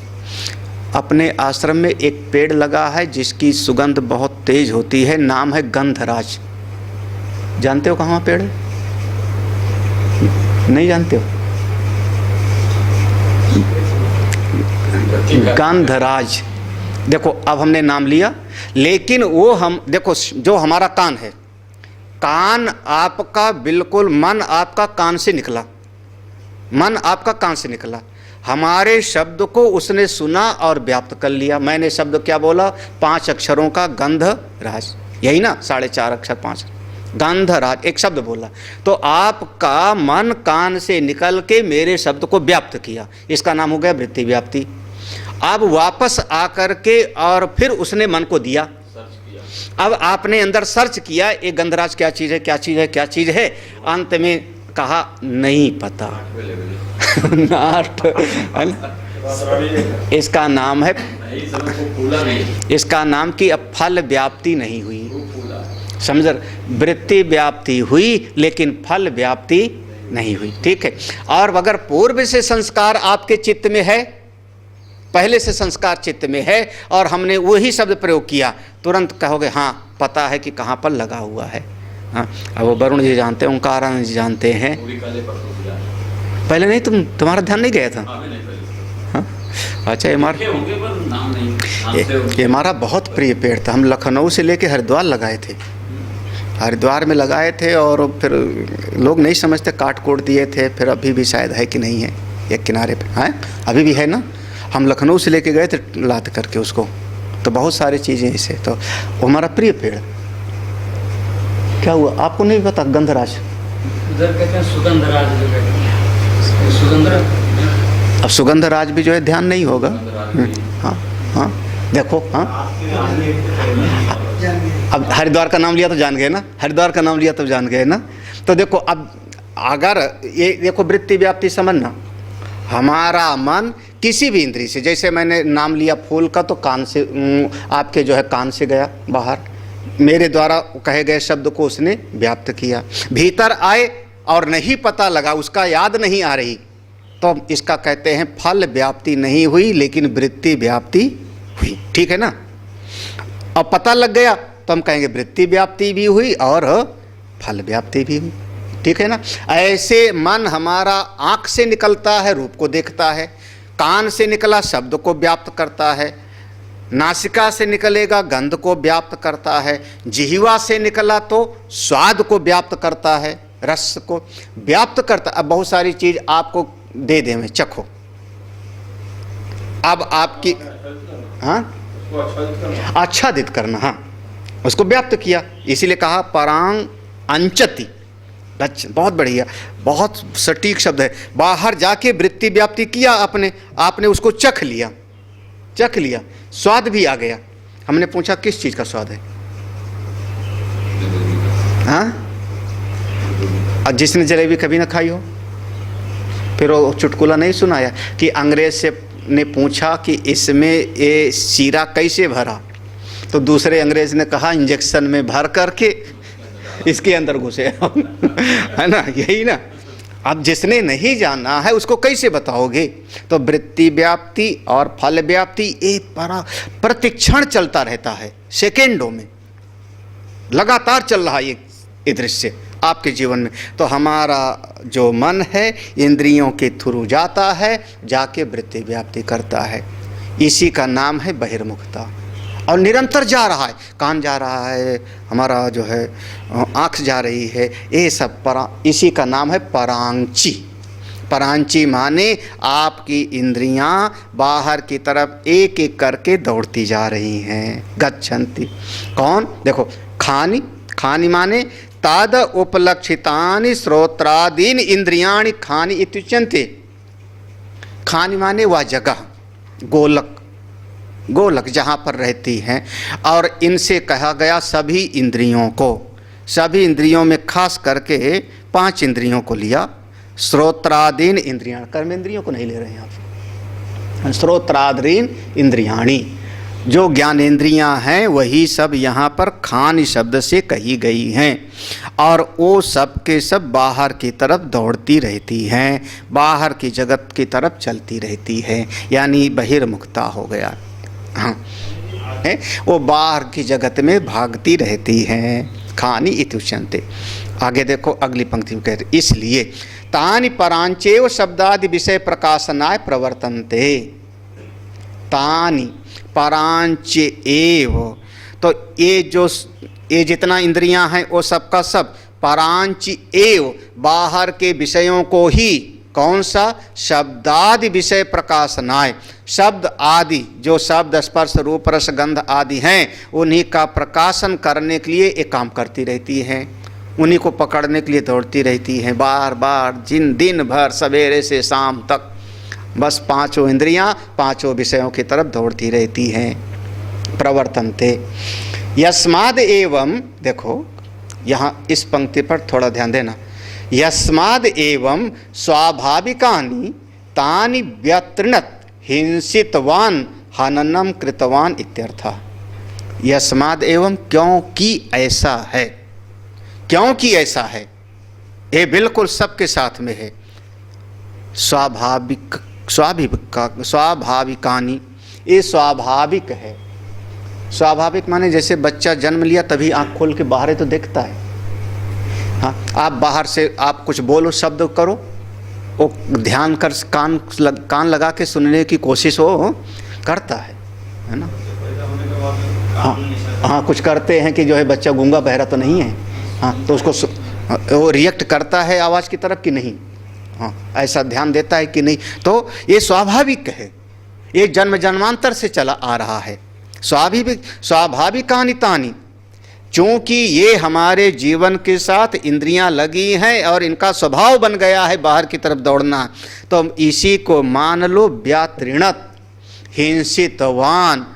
अपने आश्रम में एक पेड़ लगा है जिसकी सुगंध बहुत तेज होती है, नाम है गंधराज। जानते हो कहाँ पेड़ है? नहीं जानते हो? गंधराज। देखो अब हमने नाम लिया, लेकिन वो हम देखो, जो हमारा कान है, कान आपका बिल्कुल, मन आपका कान से निकला, मन आपका कान से निकला, हमारे शब्द को उसने सुना और व्याप्त कर लिया। मैंने शब्द क्या बोला? 5 अक्षरों का गंध राज, यही ना, 4.5 अक्षर 5 गंध राज, एक शब्द बोला। तो आपका मन कान से निकल के मेरे शब्द को व्याप्त किया, इसका नाम हो गया वृत्ति व्याप्ति। अब वापस आकर के और फिर उसने मन को दिया, अब आपने अंदर सर्च किया, ये गंधराज क्या चीज़ है, क्या चीज़ है, क्या चीज़ है। अंत में कहा नहीं पता। नाट, इसका नाम है, इसका नाम कि अब फल व्याप्ति नहीं हुई। समझ, वृत्ति व्याप्ति हुई लेकिन फल व्याप्ति नहीं हुई। ठीक है। और अगर पूर्व से संस्कार आपके चित्त में है, पहले से संस्कार चित्त में है और हमने वही शब्द प्रयोग किया, तुरंत कहोगे हाँ पता है कि कहाँ पर लगा हुआ है। हाँ, अब वो वरुण जी जानते हैं, ओंकारानंद जी जानते हैं। पहले नहीं, तुम्हारा ध्यान नहीं गया था? हाँ? अच्छा, ये हमारा बहुत प्रिय पेड़ था। हम लखनऊ से लेके हरिद्वार लगाए थे, हरिद्वार में लगाए थे और फिर लोग नहीं समझते, काट कोट दिए थे। फिर अभी भी शायद है कि नहीं है, एक किनारे पे है, अभी भी है ना। हम लखनऊ से लेके गए थे लाद करके उसको, तो बहुत सारी चीज़ें इसे, तो वो हमारा प्रिय पेड़। क्या हुआ आपको नहीं पता? गंधराज उधर कहते हैं, सुगंधराज जो कहते हैं, सुगंध। अब सुगंधराज भी जो है ध्यान नहीं होगा। हाँ हाँ, देखो, हाँ अब हरिद्वार का नाम लिया तो जान गए ना, हरिद्वार का नाम लिया तो जान गए ना। तो देखो, अब अगर ये देखो वृत्ति व्याप्ति समझना, हमारा मन किसी भी इंद्रिय से, जैसे मैंने नाम लिया फूल का, तो कान से, आपके जो है कान से गया बाहर, मेरे द्वारा कहे गए शब्द को उसने व्याप्त किया। भीतर आए और नहीं पता लगा, उसका याद नहीं आ रही, तो इसका कहते हैं फल व्याप्ति नहीं हुई लेकिन वृत्ति व्याप्ति हुई। ठीक है ना। अब पता लग गया तो हम कहेंगे वृत्ति व्याप्ति भी हुई और फल व्याप्ति भी हुई। ठीक है ना। ऐसे मन हमारा आँख से निकलता है, रूप को देखता है, कान से निकला शब्द को व्याप्त करता है, नासिका से निकलेगा गंध को व्याप्त करता है, जिह्वा से निकला तो स्वाद को व्याप्त करता है, रस को व्याप्त करता। अब बहुत सारी चीज आपको दे दें, मैं चखो। अब आपकी, हाँ, आच्छादित करना, हाँ, उसको व्याप्त किया, इसीलिए कहा परांग अंचति। अच्छा, बहुत बढ़िया, बहुत सटीक शब्द है। बाहर जाके वृत्ति व्याप्ति किया आपने उसको चख लिया, चख लिया, स्वाद भी आ गया। हमने पूछा किस चीज का स्वाद है? हाँ, और जिसने जलेबी कभी ना खाई हो, फिर वो चुटकुला नहीं सुनाया कि अंग्रेज से ने पूछा कि इसमें ये शीरा कैसे भरा, तो दूसरे अंग्रेज ने कहा इंजेक्शन में भर करके इसके अंदर घुसे। है ना, यही ना। अब जिसने नहीं जाना है उसको कैसे बताओगे? तो वृत्ति व्याप्ति और फल व्याप्ति ये प्रतिक्षण चलता रहता है, सेकेंडों में लगातार चल रहा है ये दृश्य आपके जीवन में। तो हमारा जो मन है इंद्रियों के थ्रू जाता है, जाके वृत्ति व्याप्ति करता है, इसी का नाम है बहिर्मुखता। और निरंतर जा रहा है, कान जा रहा है, हमारा जो है आँख जा रही है, ये सब इसी का नाम है परांची। परांची माने आपकी इंद्रियां बाहर की तरफ एक एक करके दौड़ती जा रही हैं, गच्छन्ति। कौन? देखो, खानी, खानी माने ताद उपलक्षितानि श्रोत्रादीन इंद्रियाणि खानी इत्युच्यन्ते। खानी माने वह जगह, गोलक, गोलक जहाँ पर रहती हैं। और इनसे कहा गया सभी इंद्रियों को, सभी इंद्रियों में खास करके 5 इंद्रियों को लिया। श्रोत्रादीन इंद्रियाण, कर्म इंद्रियों को नहीं ले रहे हैं आप। श्रोत्रादीन इंद्रियाणी, जो ज्ञानेंद्रियां हैं वही सब यहाँ पर खान शब्द से कही गई हैं। और वो सब के सब बाहर की तरफ दौड़ती रहती हैं, बाहर की जगत की तरफ चलती रहती है, यानी बहिर्मुखता हो गया। हाँ, वो बाहर की जगत में भागती रहती हैं। खानी इत्युच्यन्ते। आगे देखो अगली पंक्ति में कहते, इसलिए तानि परांचेव शब्दादि विषय प्रकाशनाय प्रवर्तन्ते। तानि परांच एव, तो ये जितना इंद्रियां हैं वो सबका सब परांच एव, बाहर के विषयों को ही, कौन सा? शब्दादि विषय प्रकाशनाय, शब्द आदि जो शब्द स्पर्श रूप रस गंध आदि हैं उन्हीं का प्रकाशन करने के लिए एक काम करती रहती हैं, उन्हीं को पकड़ने के लिए दौड़ती रहती हैं, बार बार दिन भर सवेरे से शाम तक बस पांचों इंद्रियां पांचों विषयों की तरफ दौड़ती रहती हैं। प्रवर्तन्ते यस्माद एवं, देखो यहाँ इस पंक्ति पर थोड़ा ध्यान देना, यस्माद एवं स्वाभाविकानि तानि व्यतृणत हिंसितवान हननम कृतवान इत्यर्थः। यस्माद एवं क्योंकि ऐसा है, क्योंकि ऐसा है, ये बिल्कुल सबके साथ में है। स्वाभाविकानि, ये स्वाभाविक है। स्वाभाविक माने जैसे बच्चा जन्म लिया तभी आँख खोल के बाहर तो देखता है। हाँ, आप बाहर से आप कुछ बोलो, शब्द करो, वो ध्यान कर कान लगा के सुनने की कोशिश वो करता है ना। हाँ, कुछ करते हैं कि जो है बच्चा गूंगा बहरा तो नहीं है, हाँ, तो उसको वो रिएक्ट करता है आवाज़ की तरफ कि नहीं, हाँ, ऐसा ध्यान देता है कि नहीं। तो ये स्वाभाविक है, ये जन्म जन्मांतर से चला आ रहा है। स्वाभाविकानि तानि, चूँकि ये हमारे जीवन के साथ इंद्रियां लगी हैं और इनका स्वभाव बन गया है बाहर की तरफ दौड़ना, तो इसी को मान लो व्यातृणत हिंसितवान,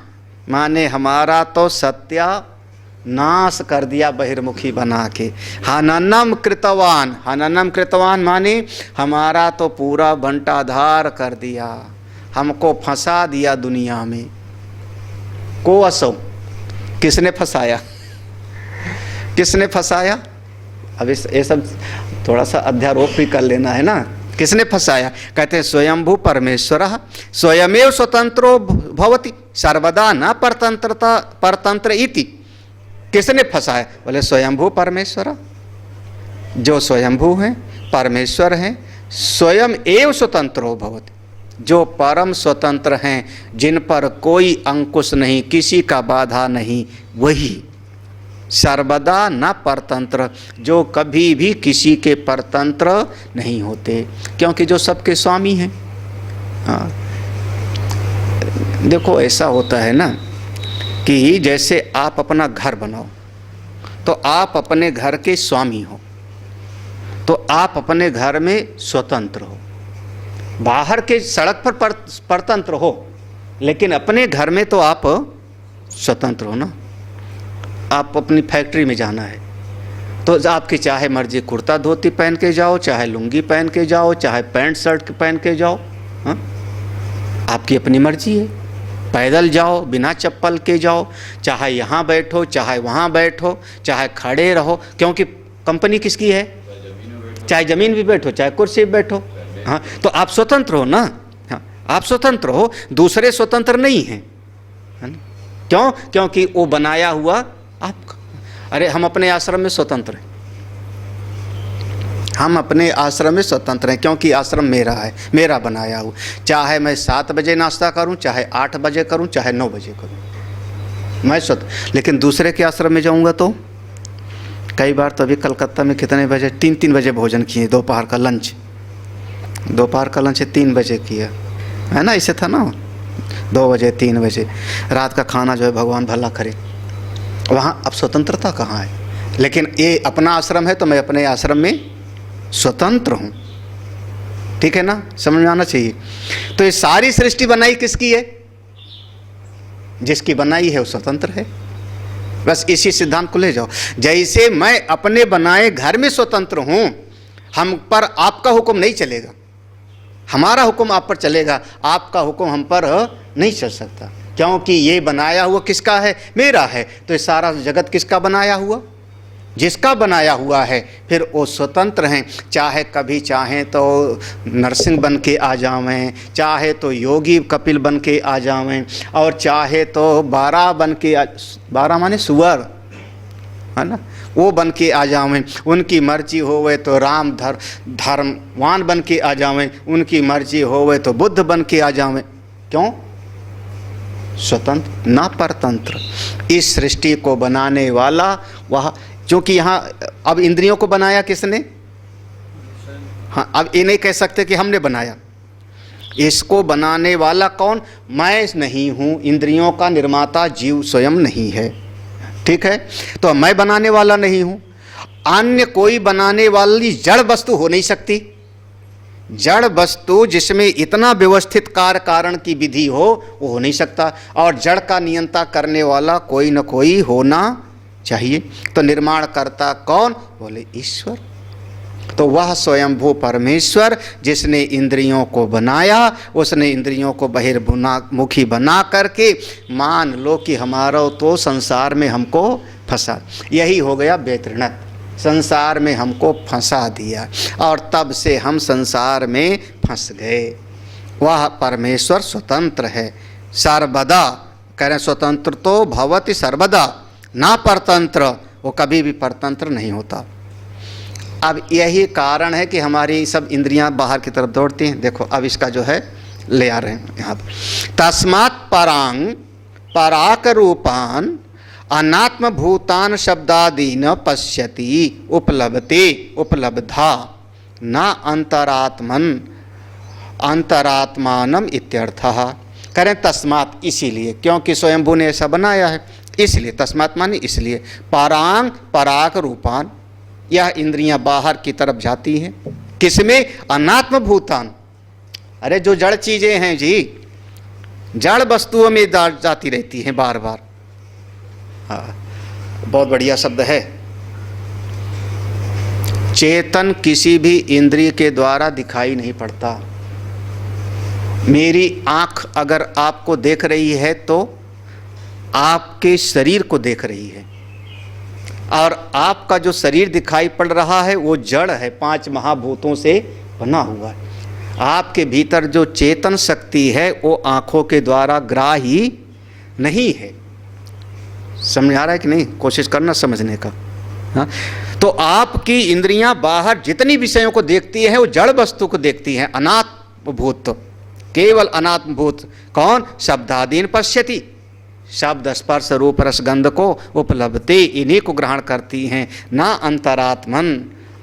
माने हमारा तो सत्यानाश कर दिया बहिर्मुखी बना के। हननम कृतवान, हननम कृतवान माने हमारा तो पूरा बंटाधार कर दिया, हमको फंसा दिया दुनिया में। को असो, किसने फंसाया? किसने फंसाया? अब ये सब थोड़ा सा अध्यारोप भी कर लेना है ना। किसने फंसाया? कहते हैं स्वयंभू परमेश्वरः स्वयमेव स्वतंत्रो भवति सर्वदा न परतंत्र इति। किसने फंसाया? बोले स्वयंभू परमेश्वर, जो स्वयंभू हैं, परमेश्वर हैं, स्वयं एव स्वतंत्रो भवति, जो परम स्वतंत्र हैं, जिन पर कोई अंकुश नहीं, किसी का बाधा नहीं, वही सर्वदा न परतंत्र, जो कभी भी किसी के परतंत्र नहीं होते, क्योंकि जो सबके स्वामी हैं। हाँ, देखो ऐसा होता है ना कि जैसे आप अपना घर बनाओ तो आप अपने घर के स्वामी हो, तो आप अपने घर में स्वतंत्र हो, बाहर के सड़क पर परतंत्र हो, लेकिन अपने घर में तो आप स्वतंत्र हो ना। आप अपनी फैक्ट्री में जाना है तो आपकी चाहे मर्जी कुर्ता धोती पहन के जाओ, चाहे लुंगी पहन के जाओ, चाहे पैंट शर्ट पहन के जाओ, हाँ, आपकी अपनी मर्जी है। पैदल जाओ, बिना चप्पल के जाओ, चाहे यहाँ बैठो, चाहे वहाँ बैठो, चाहे खड़े रहो, क्योंकि कंपनी किसकी है? चाहे ज़मीन भी बैठो, चाहे कुर्सी भी बैठो, हाँ, तो आप स्वतंत्र हो ना। हाँ, आप स्वतंत्र हो, दूसरे स्वतंत्र नहीं हैं, है ना। क्यों? क्योंकि वो बनाया हुआ आपका। अरे हम अपने आश्रम में स्वतंत्र हैं, हम अपने आश्रम में स्वतंत्र हैं, क्योंकि आश्रम मेरा है, मेरा बनाया हुआ। चाहे मैं 7 बजे नाश्ता करूं, चाहे 8 बजे करूं, चाहे 9 बजे करूं, मैं स्वतंत्र। लेकिन दूसरे के आश्रम में जाऊंगा तो कई बार तो अभी कलकत्ता में कितने बजे 3-3 बजे भोजन किए, दोपहर का लंच 3 बजे किया, है ना। ऐसे था ना, 2 बजे 3 बजे रात का खाना जो है भगवान भला करे। वहाँ अब स्वतंत्रता कहाँ है? लेकिन ये अपना आश्रम है तो मैं अपने आश्रम में स्वतंत्र हूँ, ठीक है ना, समझ में आना चाहिए। तो ये सारी सृष्टि बनाई किसकी है? जिसकी बनाई है वो स्वतंत्र है। बस इसी सिद्धांत को ले जाओ। जैसे मैं अपने बनाए घर में स्वतंत्र हूँ, हम पर आपका हुक्म नहीं चलेगा, हमारा हुक्म आप पर चलेगा, आपका हुक्म हम पर नहीं चल सकता, क्योंकि ये बनाया हुआ किसका है? मेरा है। तो ये सारा जगत किसका बनाया हुआ? जिसका बनाया हुआ है, फिर वो स्वतंत्र हैं। चाहे कभी चाहें तो नरसिंह बन के आ जावें, चाहे तो योगी कपिल बन के आ जावें, और चाहे तो 12 बन के 12 माने सुअर, है ना, वो बन के आ जावें। उनकी मर्जी होवे तो राम धर्मवान बन के आ जावें, उनकी मर्जी होवे तो बुद्ध बन के आ जावें। क्यों? स्वतंत्र ना परतंत्र। इस सृष्टि को बनाने वाला वह, क्योंकि यहाँ अब इंद्रियों को बनाया किसने? हाँ, अब ये नहीं कह सकते कि हमने बनाया। इसको बनाने वाला कौन? मैं नहीं हूँ, इंद्रियों का निर्माता जीव स्वयं नहीं है। ठीक है, तो मैं बनाने वाला नहीं हूँ। अन्य कोई बनाने वाली जड़ वस्तु हो नहीं सकती। जड़ वस्तु जिसमें इतना व्यवस्थित कार्य कारण की विधि हो वो हो नहीं सकता, और जड़ का नियंत्रण करने वाला कोई न कोई होना चाहिए। तो निर्माण करता कौन? बोले ईश्वर। तो वह स्वयंभू परमेश्वर जिसने इंद्रियों को बनाया, उसने इंद्रियों को बहिर्मुखी बना करके मान लो कि हमारा तो संसार में हमको फंसा, यही हो गया व्यतिरणत, संसार में हमको फंसा दिया और तब से हम संसार में फंस गए। वह परमेश्वर स्वतंत्र है सर्वदा। कह रहे स्वतंत्र तो भवति सर्वदा, ना परतंत्र, वो कभी भी परतंत्र नहीं होता। अब यही कारण है कि हमारी सब इंद्रियां बाहर की तरफ दौड़ती हैं। देखो अब इसका जो है ले आ रहे हैं यहाँ पर, तस्मात् परांग पराक रूपान अनात्म भूतान शब्दादीन पश्यति उपलब्धते उपलब्धा न अंतरात्मन अंतरात्मानम इत्यर्थः। करें तस्मात् इसीलिए, क्योंकि स्वयंभू ने ऐसा बनाया है इसलिए, तस्मात् माने इसलिए, परांग पराक रूपान, यह इंद्रियां बाहर की तरफ जाती हैं। किसमें? अनात्म भूतान। अरे जो जड़ चीजें हैं जी, जड़ वस्तुओं में जाती रहती हैं बार बार। हाँ, बहुत बढ़िया शब्द है। चेतन किसी भी इंद्रिय के द्वारा दिखाई नहीं पड़ता। मेरी आंख अगर आपको देख रही है तो आपके शरीर को देख रही है, और आपका जो शरीर दिखाई पड़ रहा है वो जड़ है, 5 महाभूतों से बना हुआ है। आपके भीतर जो चेतन शक्ति है वो आँखों के द्वारा ग्राही नहीं है। समझ आ रहा है कि नहीं? कोशिश करना समझने का। हाँ, तो आपकी इंद्रियां बाहर जितनी विषयों को देखती हैं वो जड़ वस्तु को देखती हैं, अनात्मभूत, केवल अनात्मभूत। कौन? शब्दादीन पश्यति, शब्द स्पर्श रूप रस गंध को उपलब्धते, इन्हीं को ग्रहण करती हैं। ना अंतरात्मन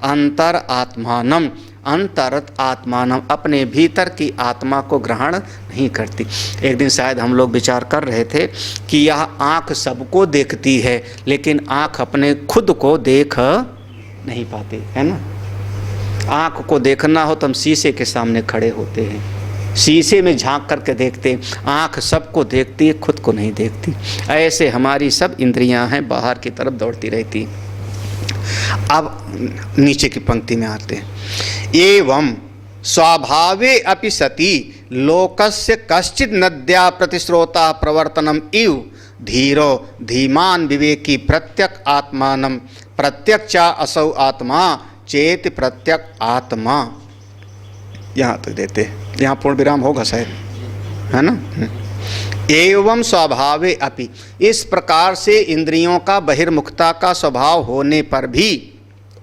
अंतर आत्मानम, अंतरत आत्मानम, अपने भीतर की आत्मा को ग्रहण नहीं करती। एक दिन शायद हम लोग विचार कर रहे थे कि यह आँख सबको देखती है लेकिन आँख अपने खुद को देख नहीं पाते, है ना। आँख को देखना हो तो हम शीशे के सामने खड़े होते हैं, शीशे में झांक करके देखते हैं। आँख सबको देखती है, खुद को नहीं देखती। ऐसे हमारी सब इंद्रियां हैं, बाहर की तरफ दौड़ती रहती। अब नीचे की पंक्ति में आते हैं, एवं स्वभावे अपि सति लोकस्य कश्चित् नद्या प्रतिस्रोता प्रवर्तनम इव धीरो धीमान विवेकी प्रत्यक आत्मानं प्रत्यक्षा असौ आत्मा चेत प्रत्यक आत्मा। यहाँ तक देते हैं, यहाँ पूर्ण विराम होगा शायद, है ना। एवं स्वभावे अपि, इस प्रकार से इंद्रियों का बहिर्मुखता का स्वभाव होने पर भी,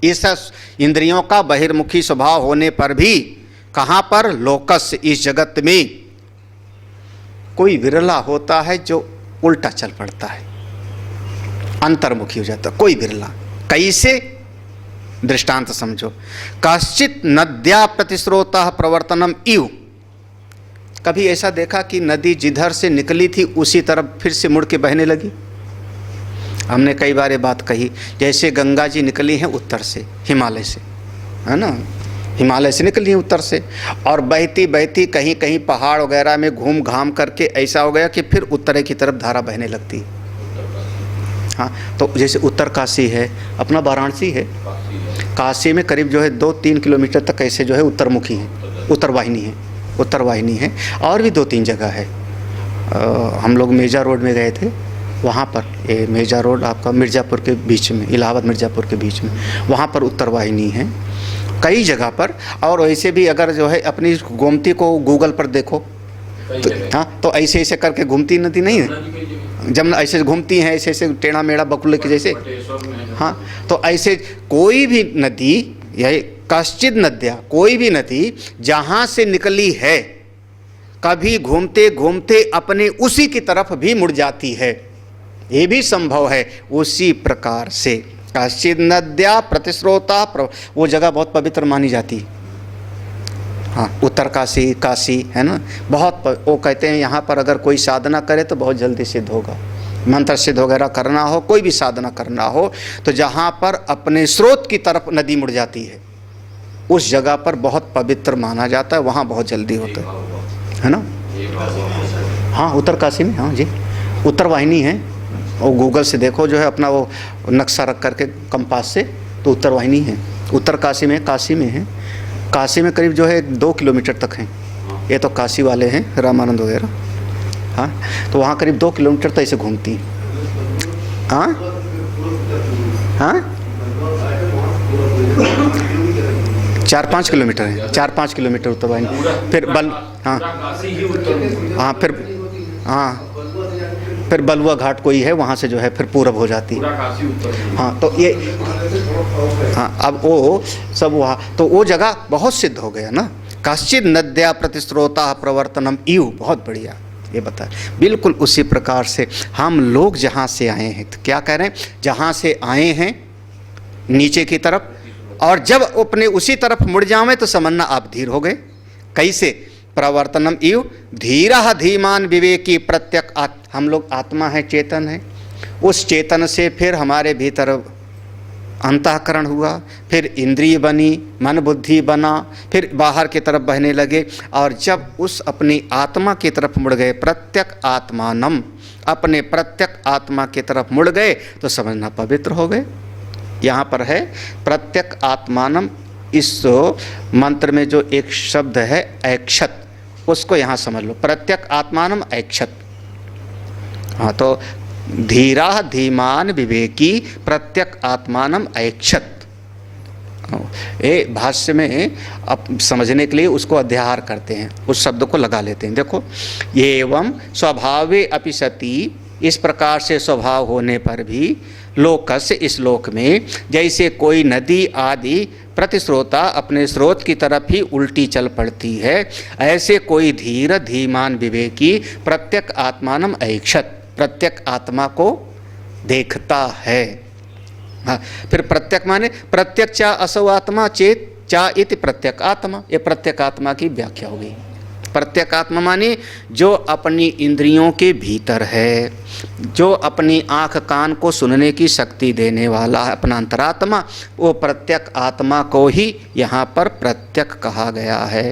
इस इंद्रियों का बहिर्मुखी स्वभाव होने पर भी, कहाँ पर? लोकस्य, इस जगत में कोई विरला होता है जो उल्टा चल पड़ता है, अंतर्मुखी हो जाता, कोई विरला। कैसे? दृष्टांत समझो, कश्चित नद्या प्रतिस्रोता प्रवर्तनम इव, कभी ऐसा देखा कि नदी जिधर से निकली थी उसी तरफ फिर से मुड़ के बहने लगी? हमने कई बार ये बात कही, जैसे गंगा जी निकली हैं उत्तर से, हिमालय से, है ना, हिमालय से निकली हैं उत्तर से, और बहती बहती कहीं कहीं पहाड़ वगैरह में घूम घाम करके ऐसा हो गया कि फिर उत्तर की तरफ धारा बहने लगती। हाँ, तो जैसे उत्तर काशी है, अपना वाराणसी है, काशी में करीब जो है 2-3 किलोमीटर तक ऐसे जो है उत्तरमुखी है, उत्तर वाहिनी है, और भी 2-3 जगह है। हम लोग मेजा रोड में गए थे, वहाँ पर, ये मेजा रोड आपका मिर्ज़ापुर के बीच में, इलाहाबाद मिर्ज़ापुर के बीच में, वहाँ पर उत्तर वाहिनी है कई जगह पर। और वैसे भी अगर जो है अपनी गोमती को गूगल पर देखो तो, हाँ, तो ऐसे ऐसे करके घूमती नदी नहीं है, जमुना ऐसे घूमती हैं, ऐसे ऐसे टेढ़ा मेढ़ा बकुले के जैसे। हाँ, तो ऐसे कोई भी नदी, यही कश्चित नद्या, कोई भी नदी जहाँ से निकली है कभी घूमते घूमते अपने उसी की तरफ भी मुड़ जाती है, ये भी संभव है। उसी प्रकार से कश्चित नद्या प्रतिस्रोता, वो जगह बहुत पवित्र मानी जाती है, हाँ, उत्तर काशी, काशी है ना, बहुत वो कहते हैं यहाँ पर अगर कोई साधना करे तो बहुत जल्दी सिद्ध होगा। मंत्र सिद्ध वगैरह करना हो, कोई भी साधना करना हो, तो जहाँ पर अपने स्रोत की तरफ नदी मुड़ जाती है उस जगह पर बहुत पवित्र माना जाता है, वहाँ बहुत जल्दी होता है ना। हाँ, उत्तर काशी में, हाँ जी, उत्तर वाहिनी है। वो गूगल से देखो जो है अपना वो नक्शा रख करके कंपास से, तो उत्तर वाहिनी है। उत्तर काशी में, काशी में है। काशी में करीब जो है 2 किलोमीटर तक हैं। ये तो काशी वाले हैं, रामानंद वगैरह। हाँ, तो वहाँ करीब 2 किलोमीटर तो ऐसे घूमती हैं। हाँ हाँ, 4-5 किलोमीटर है, 4-5 किलोमीटर उत्तर वाहिनी। फिर बल, हाँ हाँ, फिर बलुआ घाट कोई है, वहाँ से जो है फिर पूरब हो जाती है। हाँ, तो ये, हाँ, अब वो सब वहाँ, तो वो जगह बहुत सिद्ध हो गया ना। कश्चित नद्या प्रतिस्रोता प्रवर्तनम इव, बहुत बढ़िया ये बता। बिल्कुल उसी प्रकार से हम लोग जहाँ से आए हैं, तो क्या कह रहे हैं, जहाँ से आए हैं नीचे की तरफ, और जब अपने उसी तरफ मुड़ जावे तो समझना आप धीर हो गए। कैसे, प्रवर्तनम इव धीरा धीमान विवेकी प्रत्यक हम लोग आत्मा है, चेतन है, उस चेतन से फिर हमारे भीतर अंतःकरण हुआ, फिर इंद्रिय बनी, मन बुद्धि बना, फिर बाहर की तरफ बहने लगे, और जब उस अपनी आत्मा की तरफ मुड़ गए, प्रत्यक आत्मानम, अपने प्रत्यक आत्मा की तरफ मुड़ गए तो समझना पवित्र हो गए। यहाँ पर है प्रत्यक आत्मानम, इस मंत्र में जो एक शब्द है ऐक्षत, उसको यहाँ समझ लो, प्रत्यक आत्मानम ऐक्षत। हाँ, तो धीरा धीमान विवेकी प्रत्यक आत्मानम ऐक्षत, ये भाष्य में अब समझने के लिए उसको अध्याहार करते हैं, उस शब्द को लगा लेते हैं। देखो, एवं स्वभावे अपि सति, इस प्रकार से स्वभाव होने पर भी, लोकस्य, इस लोक में, जैसे कोई नदी आदि प्रतिस्रोता अपने स्रोत की तरफ ही उल्टी चल पड़ती है, ऐसे कोई धीर धीमान विवेकी प्रत्यक आत्मानम ऐक्षत, प्रत्यक आत्मा को देखता है। हाँ, फिर प्रत्यक माने प्रत्यक चा असौ आत्मा चेत चा इति प्रत्यक आत्मा, ये प्रत्यक आत्मा की व्याख्या हो गई। प्रत्यक आत्मा माने जो अपनी इंद्रियों के भीतर है, जो अपनी आँख कान को सुनने की शक्ति देने वाला है, अपना अंतरात्मा, वो प्रत्यक आत्मा को ही यहाँ पर प्रत्यक कहा गया है।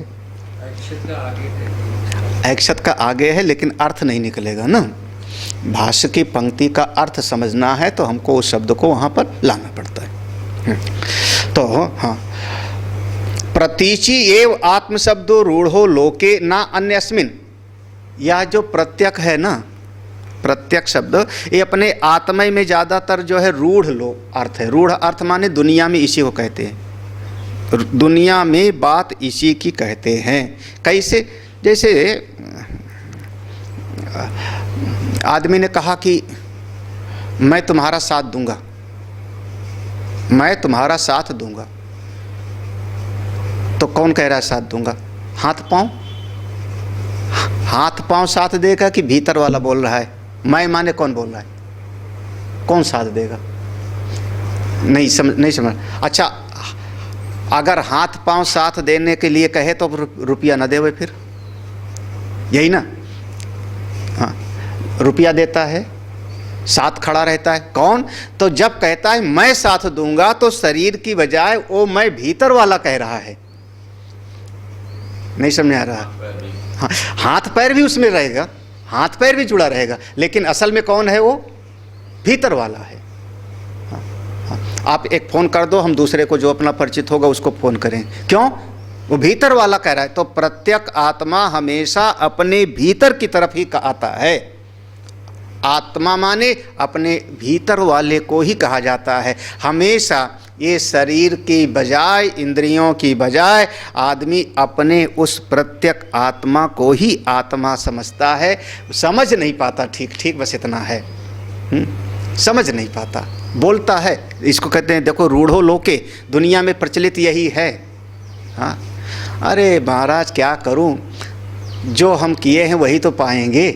ऐक्षत का आगे है, लेकिन अर्थ नहीं निकलेगा ना। भाष्य की पंक्ति का अर्थ समझना है तो हमको उस शब्द को वहाँ पर लाना पड़ता है। तो हाँ, प्रतीचि एव आत्म शब्दो रूढ़ो लोके ना अन्यस्मिन, यह जो प्रत्यक है ना, प्रत्यक शब्द, ये अपने आत्मा में ज़्यादातर जो है रूढ़ लो अर्थ है। रूढ़ अर्थ माने दुनिया में इसी को कहते हैं, दुनिया में बात इसी की कहते हैं। कैसे, जैसे आदमी ने कहा कि मैं तुम्हारा साथ दूंगा, मैं तुम्हारा साथ दूंगा, तो कौन कह रहा है साथ दूंगा? हाथ पांव, हाथ पांव साथ देगा कि भीतर वाला बोल रहा है? मैं माने कौन बोल रहा है? कौन साथ देगा? नहीं समझ। अच्छा, अगर हाथ पांव साथ देने के लिए कहे तो रुपया न देवे, फिर यही ना। हाँ, रुपया देता है, साथ खड़ा रहता है, कौन? तो जब कहता है मैं साथ दूंगा तो शरीर की बजाय वो मैं भीतर वाला कह रहा है। नहीं समझ आ रहा? हाँ, हाथ पैर भी उसमें रहेगा, हाथ पैर भी जुड़ा रहेगा, लेकिन असल में कौन है? वो भीतर वाला है। हाँ, हाँ, आप एक फ़ोन कर दो, हम दूसरे को जो अपना परिचित होगा उसको फ़ोन करें, क्यों? वो भीतर वाला कह रहा है। तो प्रत्यक आत्मा हमेशा अपने भीतर की ही आता है। आत्मा माने अपने भीतर वाले को ही कहा जाता है। हमेशा ये शरीर की बजाय, इंद्रियों की बजाय आदमी अपने उस प्रत्यक आत्मा को ही आत्मा समझता है। समझ नहीं पाता, ठीक बस इतना है। समझ नहीं पाता, बोलता है। इसको कहते हैं, देखो, रूढ़ो लोके, दुनिया में प्रचलित यही है। हाँ, अरे महाराज क्या करूं, जो हम किए हैं वही तो पाएंगे,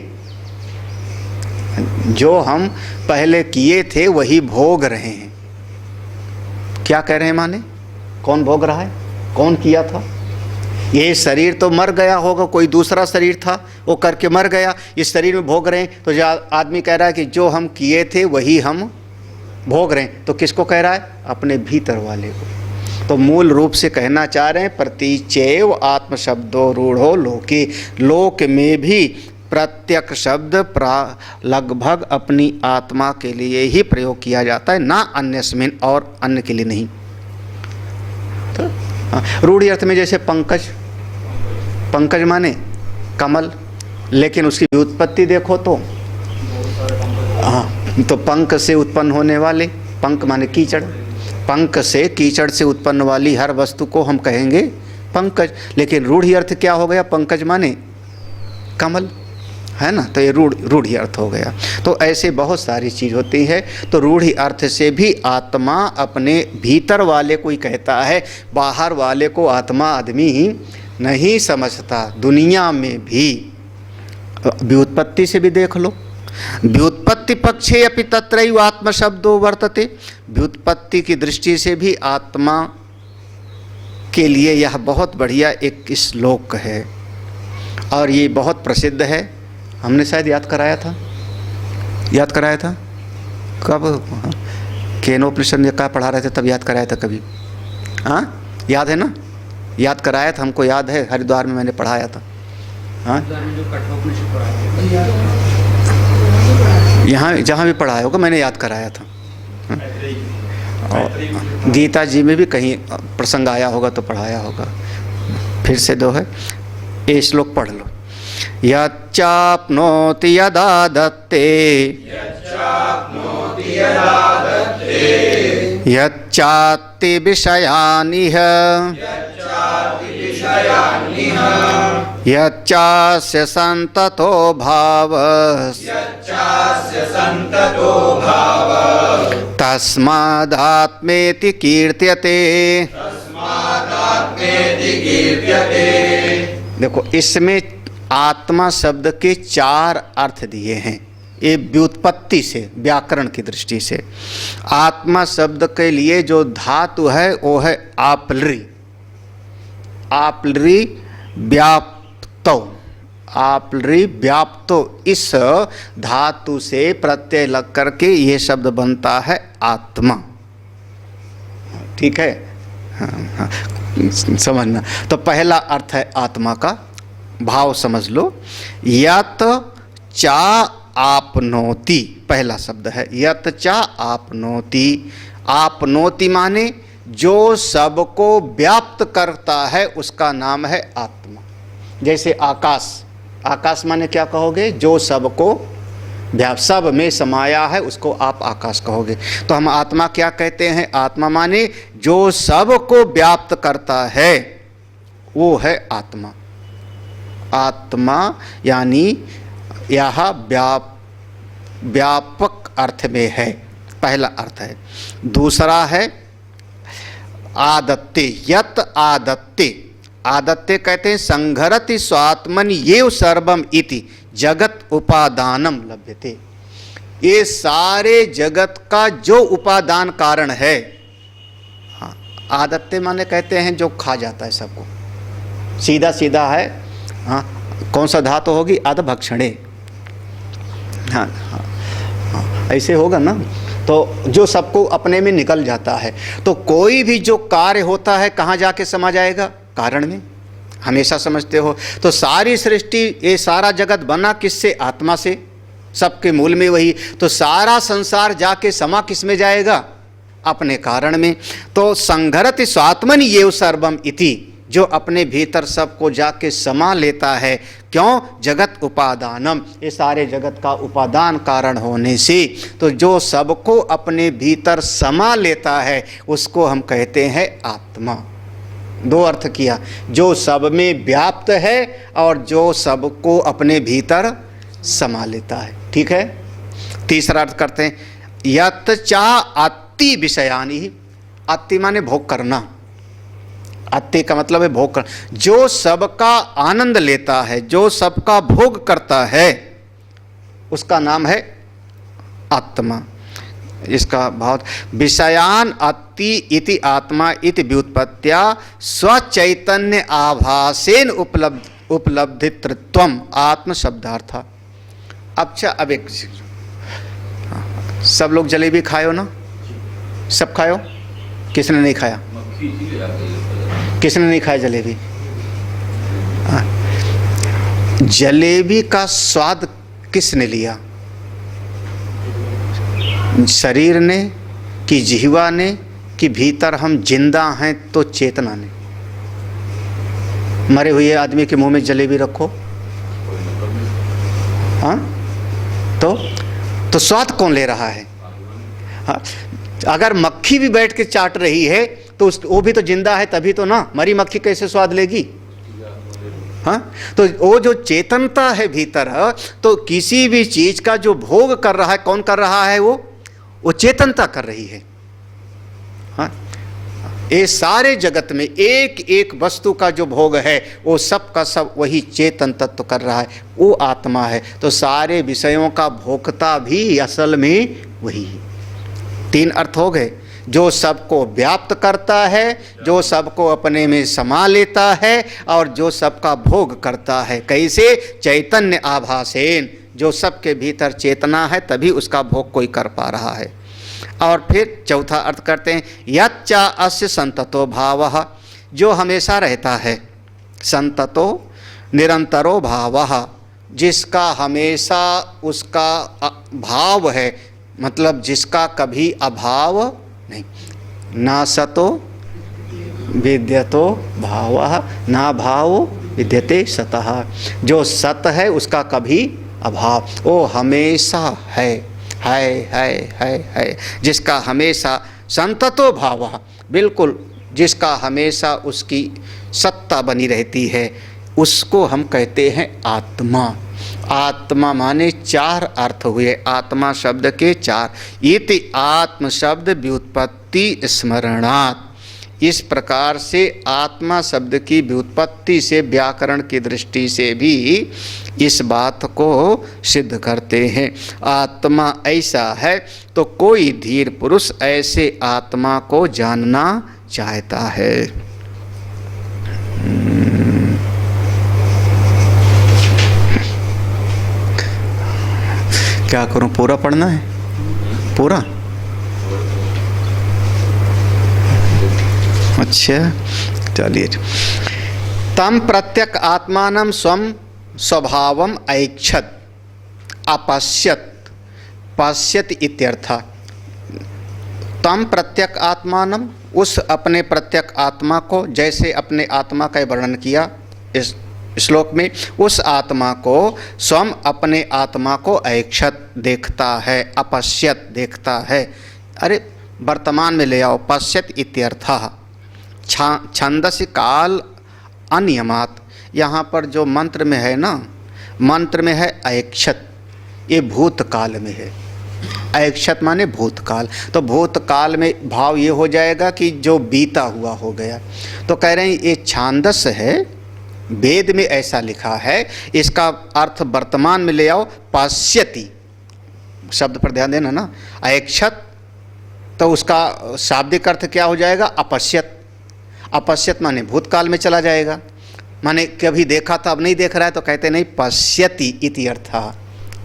जो हम पहले किए थे वही भोग रहे हैं। क्या कह रहे हैं माने? कौन भोग रहा है? कौन किया था? ये शरीर तो मर गया होगा, कोई दूसरा शरीर था वो करके मर गया, इस शरीर में भोग रहे हैं। तो जो आदमी कह रहा है कि जो हम किए थे वही हम भोग रहे हैं, तो किसको कह रहा है? अपने भीतर वाले को। तो मूल रूप से कहना चाह रहे हैं प्रतीचैव आत्म शब्दो रूढ़ो लोके, लोक में भी प्रत्यक शब्द लगभग अपनी आत्मा के लिए ही प्रयोग किया जाता है, ना अन्यस्मिन, और अन्य के लिए नहीं। तो रूढ़ि अर्थ में जैसे पंकज, पंकज माने कमल, लेकिन उसकी व्युत्पत्ति देखो तो तो पंख से उत्पन्न होने वाले, पंख माने कीचड़, पंख से कीचड़ से उत्पन्न वाली हर वस्तु को हम कहेंगे पंकज। लेकिन रूढ़ि अर्थ क्या हो गया? पंकज माने कमल, है ना, तो ये रूढ़ि अर्थ हो गया। तो ऐसे बहुत सारी चीज़ होती है। तो रूढ़ि अर्थ से भी आत्मा अपने भीतर वाले को ही कहता है, बाहर वाले को आत्मा आदमी ही नहीं समझता। दुनिया में भी व्युत्पत्ति से भी देख लो, व्युत्पत्ति पक्षे अपि तत्रैव आत्म शब्दो वर्तते, व्युत्पत्ति की दृष्टि से भी आत्मा के लिए यह बहुत बढ़िया एक श्लोक है, और ये बहुत प्रसिद्ध है। हमने शायद याद कराया था कब? केनोपनिषद में क्या पढ़ा रहे थे तब याद कराया था कभी? हाँ, याद है ना? याद कराया था, हमको याद है, हरिद्वार में मैंने पढ़ाया था। हाँ, यहाँ जहाँ भी पढ़ाया होगा मैंने याद कराया था। और गीता जी में भी कहीं प्रसंग आया होगा तो पढ़ाया होगा। फिर से दो है, ये श्लोक पढ़ लो। यच्चाप्नोति यदा दत्ते, यच्चात्ति विषयानिह, यच्चास्य संततो भावस्, तस्मादात्मेति कीर्त्यते। देखो, इसमें आत्मा शब्द के 4 अर्थ दिए हैं। ये व्युत्पत्ति से, व्याकरण की दृष्टि से आत्मा शब्द के लिए जो धातु है वो है आप्लरी, आप्लरी व्याप्तो, आप्लरी व्याप्तो, इस धातु से प्रत्यय लग करके ये शब्द बनता है आत्मा। ठीक है, हाँ, समझना। तो पहला अर्थ है आत्मा का, भाव समझ लो। यत चा आपनोति, पहला शब्द है यत चा आपनोति। आपनोति माने जो सबको व्याप्त करता है उसका नाम है आत्मा। जैसे आकाश, आकाश माने क्या कहोगे? जो सबको सब में समाया है उसको आप आकाश कहोगे। तो हम आत्मा क्या कहते हैं? आत्मा माने जो सबको व्याप्त करता है वो है आत्मा। आत्मा यानी यह व्यापक अर्थ में है, पहला अर्थ है। दूसरा है आदत्ते, यत आदत्ते। आदत्ते कहते हैं संघरति स्वात्मन येव सर्वम इति जगत उपादानम लभ्यते। ये सारे जगत का जो उपादान कारण है। हाँ, आदत्ते माने कहते हैं जो खा जाता है सबको, सीधा सीधा है। हाँ, कौन सा धातु होगी? अधभक्षणे। हाँ, हाँ, हाँ, ऐसे होगा ना। तो जो सबको अपने में निकल जाता है। तो कोई भी जो कार्य होता है कहाँ जाके समा जाएगा? कारण में। हमेशा समझते हो। तो सारी सृष्टि, ये सारा जगत बना किससे? आत्मा से, सबके मूल में वही। तो सारा संसार जाके समा किस में जाएगा? अपने कारण में। तो संघरति स्वात्मनि येव सर्वम इति, जो अपने भीतर सबको जाके समा लेता है। क्यों? जगत उपादानम, ये सारे जगत का उपादान कारण होने से। तो जो सबको अपने भीतर समा लेता है उसको हम कहते हैं आत्मा। 2 अर्थ किया, जो सब में व्याप्त है और जो सबको अपने भीतर समा लेता है। ठीक है। तीसरा अर्थ करते हैं यत चा अति विषयानि। अति माने भोग करना। अति का मतलब है भोग करना। जो सबका आनंद लेता है, जो सबका भोग करता है उसका नाम है आत्मा। इसका बहुत विषयान अति अस्ति इति आत्मा इति व्युत्पत्त्या स्वचैतन्य आभासेन उपलब्धितृत्वम आत्म शब्दार्थ। अब एक सब लोग जलेबी खायो ना, सब खायो, किसने नहीं खाया, किसने नहीं खाया जलेबी? जलेबी का स्वाद किसने लिया? शरीर ने कि जिह्वा ने कि भीतर हम जिंदा हैं तो चेतना ने? मरे हुए आदमी के मुंह में जलेबी रखो, हाँ, तो स्वाद कौन ले रहा है? हाँ, अगर मक्खी भी बैठ के चाट रही है तो वो भी तो जिंदा है, तभी तो ना। मरी मक्खी कैसे स्वाद लेगी? हाँ, तो वो जो चेतनता है भीतर, तो किसी भी चीज का जो भोग कर रहा है, कौन कर रहा है? वो चेतनता कर रही है। हाँ, ये सारे जगत में एक एक वस्तु का जो भोग है वो सब का सब वही चेतन तत्व कर रहा है, वो आत्मा है। तो सारे विषयों का भोक्ता भी असल में वही है। 3 अर्थ हो गए, जो सबको व्याप्त करता है, जो सबको अपने में समा लेता है, और जो सबका भोग करता है। कैसे? चैतन्य आभासेन, जो सबके भीतर चेतना है तभी उसका भोग कोई कर पा रहा है। और फिर चौथा अर्थ करते हैं, यच्चा अस्य संततो भावः, जो हमेशा रहता है, संततो निरंतरो भावः, जिसका हमेशा उसका भाव है, मतलब जिसका कभी अभाव नहीं। ना सतो विद्यतो भावः ना भावो विद्यते सतः, जो सत है उसका कभी अभाव, वो हमेशा है, जिसका हमेशा संततो भावः, बिल्कुल जिसका हमेशा उसकी सत्ता बनी रहती है, उसको हम कहते हैं आत्मा। आत्मा माने 4 अर्थ हुए, आत्मा शब्द के 4। इति आत्म शब्द व्युत्पत्ति स्मरणात्, इस प्रकार से आत्मा शब्द की व्युत्पत्ति से, व्याकरण की दृष्टि से भी इस बात को सिद्ध करते हैं। आत्मा ऐसा है तो कोई धीर पुरुष ऐसे आत्मा को जानना चाहता है। क्या करूं, पूरा पढ़ना है? पूरा? अच्छा, चलिए। तम प्रत्यक आत्मानं स्वं स्वभावम ऐक्षत अपश्यत पश्यत इत्यर्थ। तम प्रत्यक आत्मानं, उस अपने प्रत्यक आत्मा को, जैसे अपने आत्मा का वर्णन किया इस श्लोक में, उस आत्मा को स्वयं अपने आत्मा को ऐक्षत देखता है, अपश्यत देखता है। अरे वर्तमान में ले आओ, पश्यत इत्यर्थः छंदस्य काल अनियमात। यहाँ पर जो मंत्र में है ना, मंत्र में है ऐक्षत, ये भूतकाल में है। ऐक्षत माने भूतकाल, तो भूतकाल में भाव ये हो जाएगा कि जो बीता हुआ हो गया। तो कह रहे हैं ये छांदस्य है, वेद में ऐसा लिखा है, इसका अर्थ वर्तमान में ले आओ, पश्यति शब्द पर ध्यान देना ना। ऐक्षत तो उसका शाब्दिक अर्थ क्या हो जाएगा? अपश्यत। अपश्यत माने भूतकाल में चला जाएगा, माने कभी देखा था अब नहीं देख रहा है, तो कहते नहीं पश्यति इति अर्थः,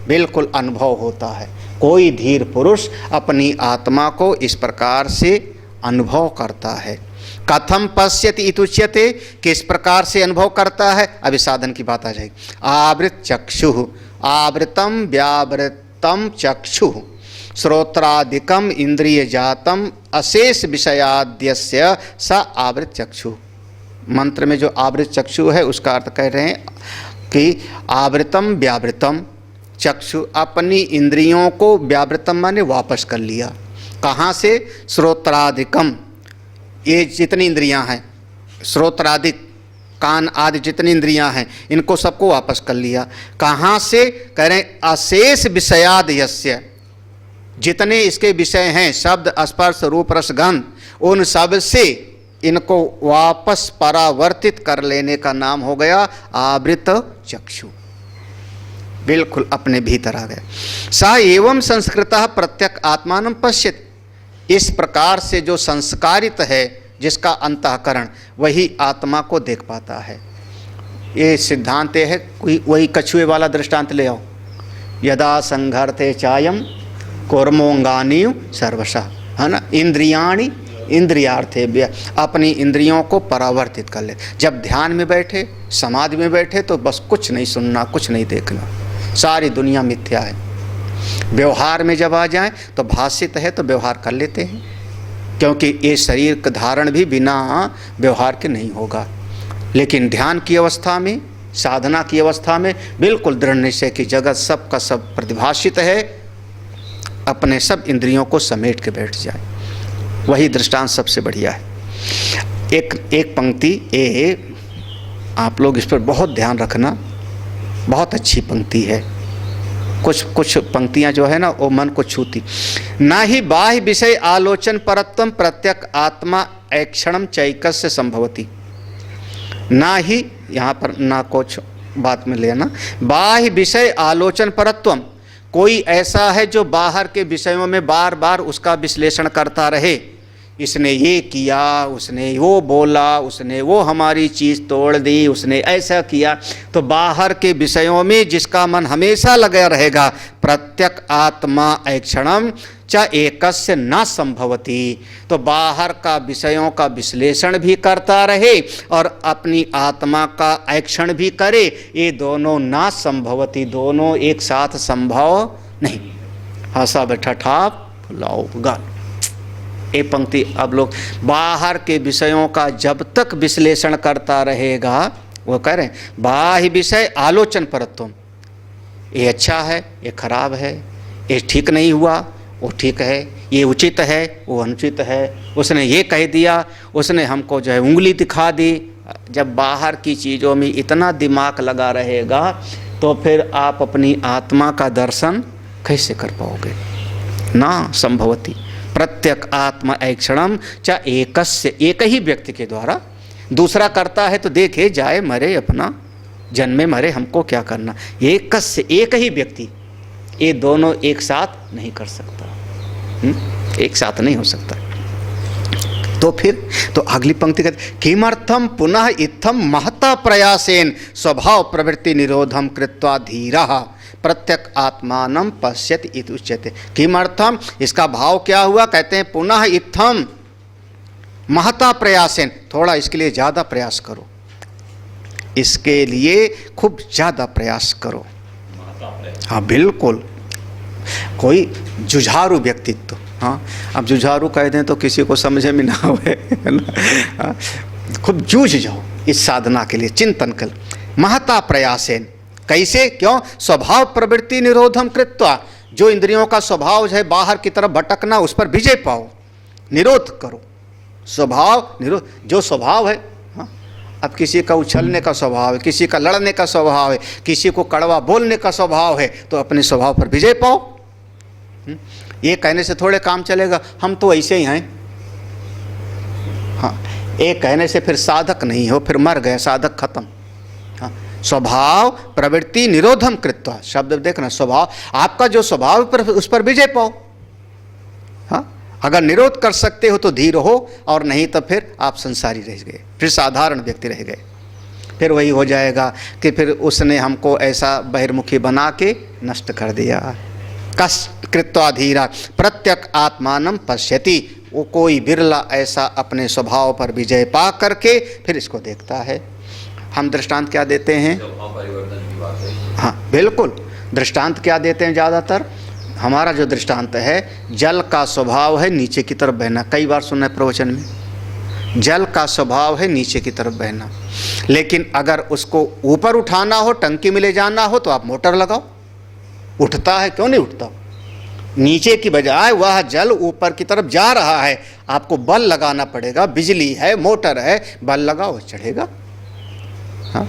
बिल्कुल अनुभव होता है। कोई धीर पुरुष अपनी आत्मा को इस प्रकार से अनुभव करता है। कथम पश्यति इत्युच्यते, किस प्रकार से अनुभव करता है? अभी साधन की बात आ जाएगी। आवृत चक्षु, आवृतम व्यावृतम चक्षु, श्रोत्रादिकम इंद्रिय जातम अशेष विषयाद्यस्य स आवृत चक्षु। मंत्र में जो आवृत चक्षु है उसका अर्थ कह रहे हैं कि आवृतम व्यावृतम चक्षु, अपनी इंद्रियों को, व्यावृतम माने वापस कर लिया। कहाँ से? श्रोत्रादिकम, ये जितनी इंद्रियां हैं, श्रोत्रादिक कान आदि जितनी इंद्रियां हैं, इनको सबको वापस कर लिया। कहाँ से? कह रहे हैं अशेष विषयाद यस्य, जितने इसके विषय हैं, शब्द स्पर्श रूप रस गंध, उन सब से इनको वापस परावर्तित कर लेने का नाम हो गया आवृत चक्षु। बिल्कुल अपने भीतर आ गया। सा एवं संस्कृतः प्रत्यक आत्मानं पश्यति, इस प्रकार से जो संस्कारित है, जिसका अंतःकरण, वही आत्मा को देख पाता है। ये सिद्धांत है। कोई वही कछुए वाला दृष्टांत ले आओ। यदा संघर्ते चायम कौर्मोंगानी सर्वशः, है ना, इंद्रियाणि इंद्रियार्थेभ्य, अपनी इंद्रियों को परावर्तित कर ले। जब ध्यान में बैठे, समाधि में बैठे, तो बस कुछ नहीं सुनना, कुछ नहीं देखना, सारी दुनिया मिथ्या है। व्यवहार में जब आ जाए तो भाषित है तो व्यवहार कर लेते हैं, क्योंकि ये शरीर का धारण भी बिना व्यवहार के नहीं होगा। लेकिन ध्यान की अवस्था में, साधना की अवस्था में बिल्कुल दृढ़ निश्चय की जगत सब का सब प्रतिभाषित है, अपने सब इंद्रियों को समेट के बैठ जाए, वही दृष्टांत सबसे बढ़िया है। एक पंक्ति ये आप लोग इस पर बहुत ध्यान रखना, बहुत अच्छी पंक्ति है। कुछ पंक्तियां जो है ना वो मन को छूती। ना ही बाह्य विषय आलोचन परत्वम प्रत्यक आत्मा ऐक्षणम चैकस्य संभवती। ना ही, यहाँ पर ना कुछ बात में लेना, बाह्य विषय आलोचन परत्वम, कोई ऐसा है जो बाहर के विषयों में बार बार उसका विश्लेषण करता रहे, इसने ये किया, उसने वो बोला, उसने वो हमारी चीज़ तोड़ दी, उसने ऐसा किया, तो बाहर के विषयों में जिसका मन हमेशा लगा रहेगा, प्रत्यक आत्मा ऐक्षणम च एकस्य न संभवती, तो बाहर का विषयों का विश्लेषण भी करता रहे और अपनी आत्मा का ऐक्षण भी करे, ये दोनों न संभवती, दोनों एक साथ संभव नहीं। हंसा बैठा ठाप फुलाओ गाल। ये पंक्ति अब लोग बाहर के विषयों का जब तक विश्लेषण करता रहेगा, वो कह रहे हैं बाह्य विषय आलोचन परत्वम, ये अच्छा है, ये खराब है, ये ठीक नहीं हुआ, वो ठीक है, ये उचित है, वो अनुचित है, उसने ये कह दिया, उसने हमको जो है उंगली दिखा दी। जब बाहर की चीज़ों में इतना दिमाग लगा रहेगा तो फिर आप अपनी आत्मा का दर्शन कैसे कर पाओगे? ना संभवती। प्रत्यक आत्मा ऐक्षणम च एकस्य, एक ही व्यक्ति के द्वारा, दूसरा करता है तो देखे जाए मरे, अपना जन्मे मरे, हमको क्या करना। एकस्य, एक ही व्यक्ति, ये दोनों एक साथ नहीं कर सकता, एक साथ नहीं हो सकता। तो फिर तो अगली पंक्ति कहते किमर्थम पुनः इत्थम महता प्रयासेन स्वभाव प्रवृत्ति निरोधम कृत्वा धीरः प्रत्यक आत्मानं पश्यति इति उच्यते। किमर्थम, इसका भाव क्या हुआ? कहते हैं पुनः इत्थम महता प्रयासेन, थोड़ा इसके लिए ज़्यादा प्रयास करो, इसके लिए खूब ज़्यादा प्रयास करो। हाँ बिल्कुल, कोई जुझारू व्यक्तित्व, हाँ अब जुझारू कह दें तो किसी को समझे में ना आवे, है ना, खूब जूझ जाओ इस साधना के लिए, चिंतन कर। महता प्रयासेन, कैसे, क्यों? स्वभाव प्रवृत्ति निरोधम कृत्वा, जो इंद्रियों का स्वभाव है बाहर की तरफ भटकना, उस पर विजय पाओ, निरोध करो। स्वभाव निरोध, जो स्वभाव है, हाँ अब किसी का उछलने का स्वभाव है, किसी का लड़ने का स्वभाव है, किसी को कड़वा बोलने का स्वभाव है, तो अपने स्वभाव पर विजय पाओ। ये कहने से थोड़े काम चलेगा, हम तो ऐसे ही हैं, हाँ ये कहने से फिर साधक नहीं हो, फिर मर गए, साधक खत्म। हाँ स्वभाव प्रवृत्ति निरोधम कृत्वा, शब्द देखना, स्वभाव, आपका जो स्वभाव पर उस पर विजय पाओ। हाँ अगर निरोध कर सकते हो तो धीर हो, और नहीं तो फिर आप संसारी रह गए, फिर साधारण व्यक्ति रह गए। फिर वही हो जाएगा कि फिर उसने हमको ऐसा बहिर्मुखी बना के नष्ट कर दिया। कष्ट कृत्वा धीरा प्रत्यक आत्मानं पश्यति, वो कोई बिरला ऐसा अपने स्वभाव पर विजय पा करके फिर इसको देखता है। हम दृष्टांत क्या देते हैं? परिवर्तन की बात है। हाँ बिल्कुल, दृष्टांत क्या देते हैं? ज़्यादातर हमारा जो दृष्टांत है, जल का स्वभाव है नीचे की तरफ बहना, कई बार सुना है प्रवचन में, जल का स्वभाव है नीचे की तरफ बहना, लेकिन अगर उसको ऊपर उठाना हो, टंकी में ले जाना हो, तो आप मोटर लगाओ, उठता है, क्यों नहीं उठता? नीचे की बजाय वह जल ऊपर की तरफ जा रहा है, आपको बल लगाना पड़ेगा, बिजली है, मोटर है, बल लगाओ, चढ़ेगा। हाँ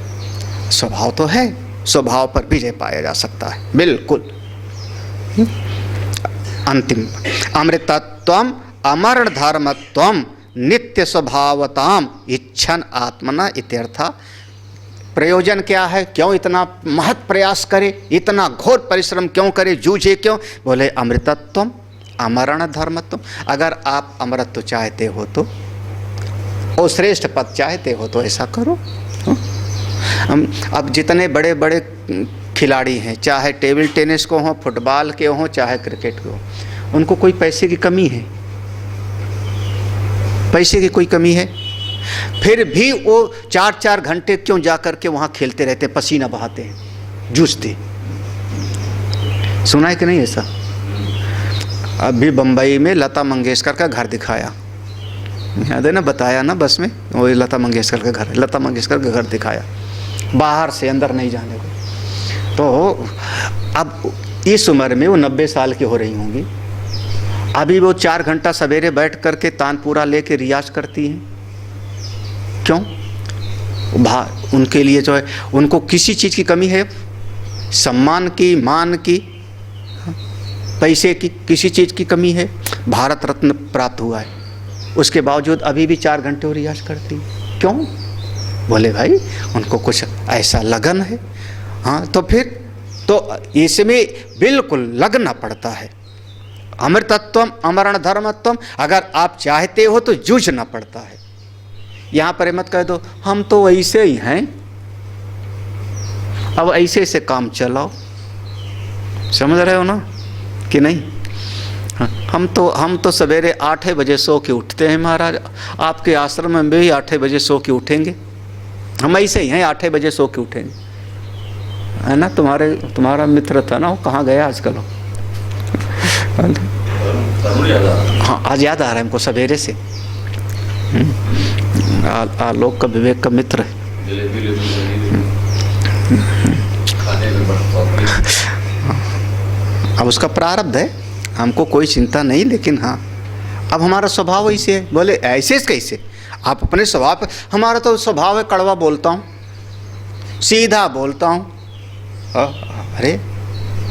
स्वभाव तो है, स्वभाव पर विजय पाया जा सकता है, बिल्कुल। अंतिम, अमृतत्वम अमरण धर्मत्वम नित्य स्वभावताम इच्छन आत्मना इत्यर्था। प्रयोजन क्या है? क्यों इतना महत प्रयास करे, इतना घोर परिश्रम क्यों करे, जूझे क्यों? बोले अमृतत्वम, अमरण धर्मत्वम, अगर आप अमरत्व चाहते हो तो, और श्रेष्ठ पद चाहते हो तो ऐसा करो। अब जितने बड़े बड़े खिलाड़ी हैं, चाहे टेबल टेनिस को हो, फुटबॉल के हो, चाहे क्रिकेट के हो, उनको कोई पैसे की कमी है? पैसे की कोई कमी है? फिर भी वो 4-4 घंटे क्यों जा कर के वहाँ खेलते रहते, पसीना बहाते हैं, जूझते। सुना है कि नहीं ऐसा? अभी बम्बई में लता मंगेशकर का घर दिखाया, याद है ना, बताया ना बस में, वही लता मंगेशकर का घर, लता मंगेशकर का घर दिखाया, बाहर से, अंदर नहीं जाने को। तो अब इस उम्र में वो 90 साल की हो रही होंगी, अभी वो 4 घंटा सवेरे बैठ करके तानपुरा लेके रियाज करती हैं। क्यों? उनके लिए जो है, उनको किसी चीज़ की कमी है? सम्मान की, मान की, पैसे की, किसी चीज़ की कमी है? भारत रत्न प्राप्त हुआ है, उसके बावजूद अभी भी 4 घंटे वो रियाज करती। क्यों? बोले भाई उनको कुछ ऐसा लगन है। हाँ, तो फिर तो इसमें बिल्कुल लगना पड़ता है। अमृतत्वम अमरण धर्मत्वम, अगर आप चाहते हो तो जूझना पड़ता है। यहाँ पर मत कह दो हम तो ऐसे ही हैं, अब ऐसे से काम चलाओ। समझ रहे हो ना कि नहीं? हम तो सवेरे 8 बजे सो के उठते हैं महाराज, आपके आश्रम में भी 8 बजे सो के उठेंगे, हम ऐसे ही हैं, 8 बजे सो के उठेंगे, है ना? तुम्हारा मित्र था ना, वो कहाँ गया आजकल? हाँ, आज याद आ रहा है हमको सवेरे से, आलोक का, विवेक का मित्र है। अब उसका प्रारब्ध है, हमको कोई चिंता नहीं, लेकिन हाँ अब हमारा स्वभाव ऐसे है। बोले ऐसे कैसे? आप अपने स्वभाव पे, हमारा तो स्वभाव है कड़वा बोलता हूँ, सीधा बोलता हूँ। अरे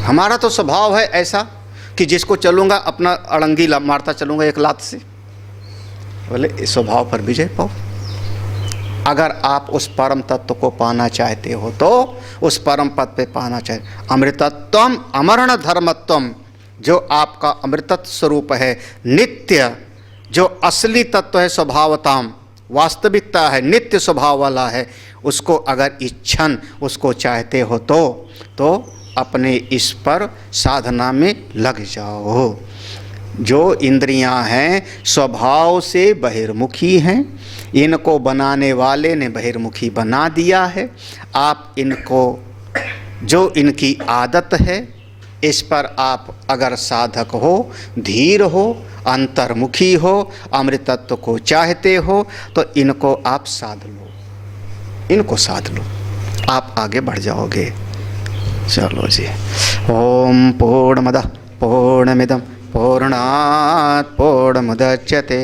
हमारा तो स्वभाव है ऐसा कि जिसको चलूँगा अपना अड़ंगी मारता चलूँगा एक लात से। बोले इस स्वभाव पर विजय पाओ। अगर आप उस परम तत्व को पाना चाहते हो तो उस परम पद पे पाना चाहिए। अमृतत्वम अमरण धर्मत्वम, जो आपका अमृतत्व स्वरूप है, नित्य जो असली तत्व है, स्वभावताम वास्तविकता है, नित्य स्वभाव वाला है, उसको अगर इच्छन उसको चाहते हो तो अपने इस पर साधना में लग जाओ। जो इंद्रियां हैं स्वभाव से बहिर्मुखी हैं, इनको बनाने वाले ने बहिर्मुखी बना दिया है। आप इनको, जो इनकी आदत है, इस पर आप अगर साधक हो, धीर हो, अंतर्मुखी हो, अमृतत्व को चाहते हो, तो इनको आप साध लो, इनको साध लो, आप आगे बढ़ जाओगे। चलो जी। ओम पूर्णमदः पूर्णमिदं पूर्णात् पूर्णमुदच्यते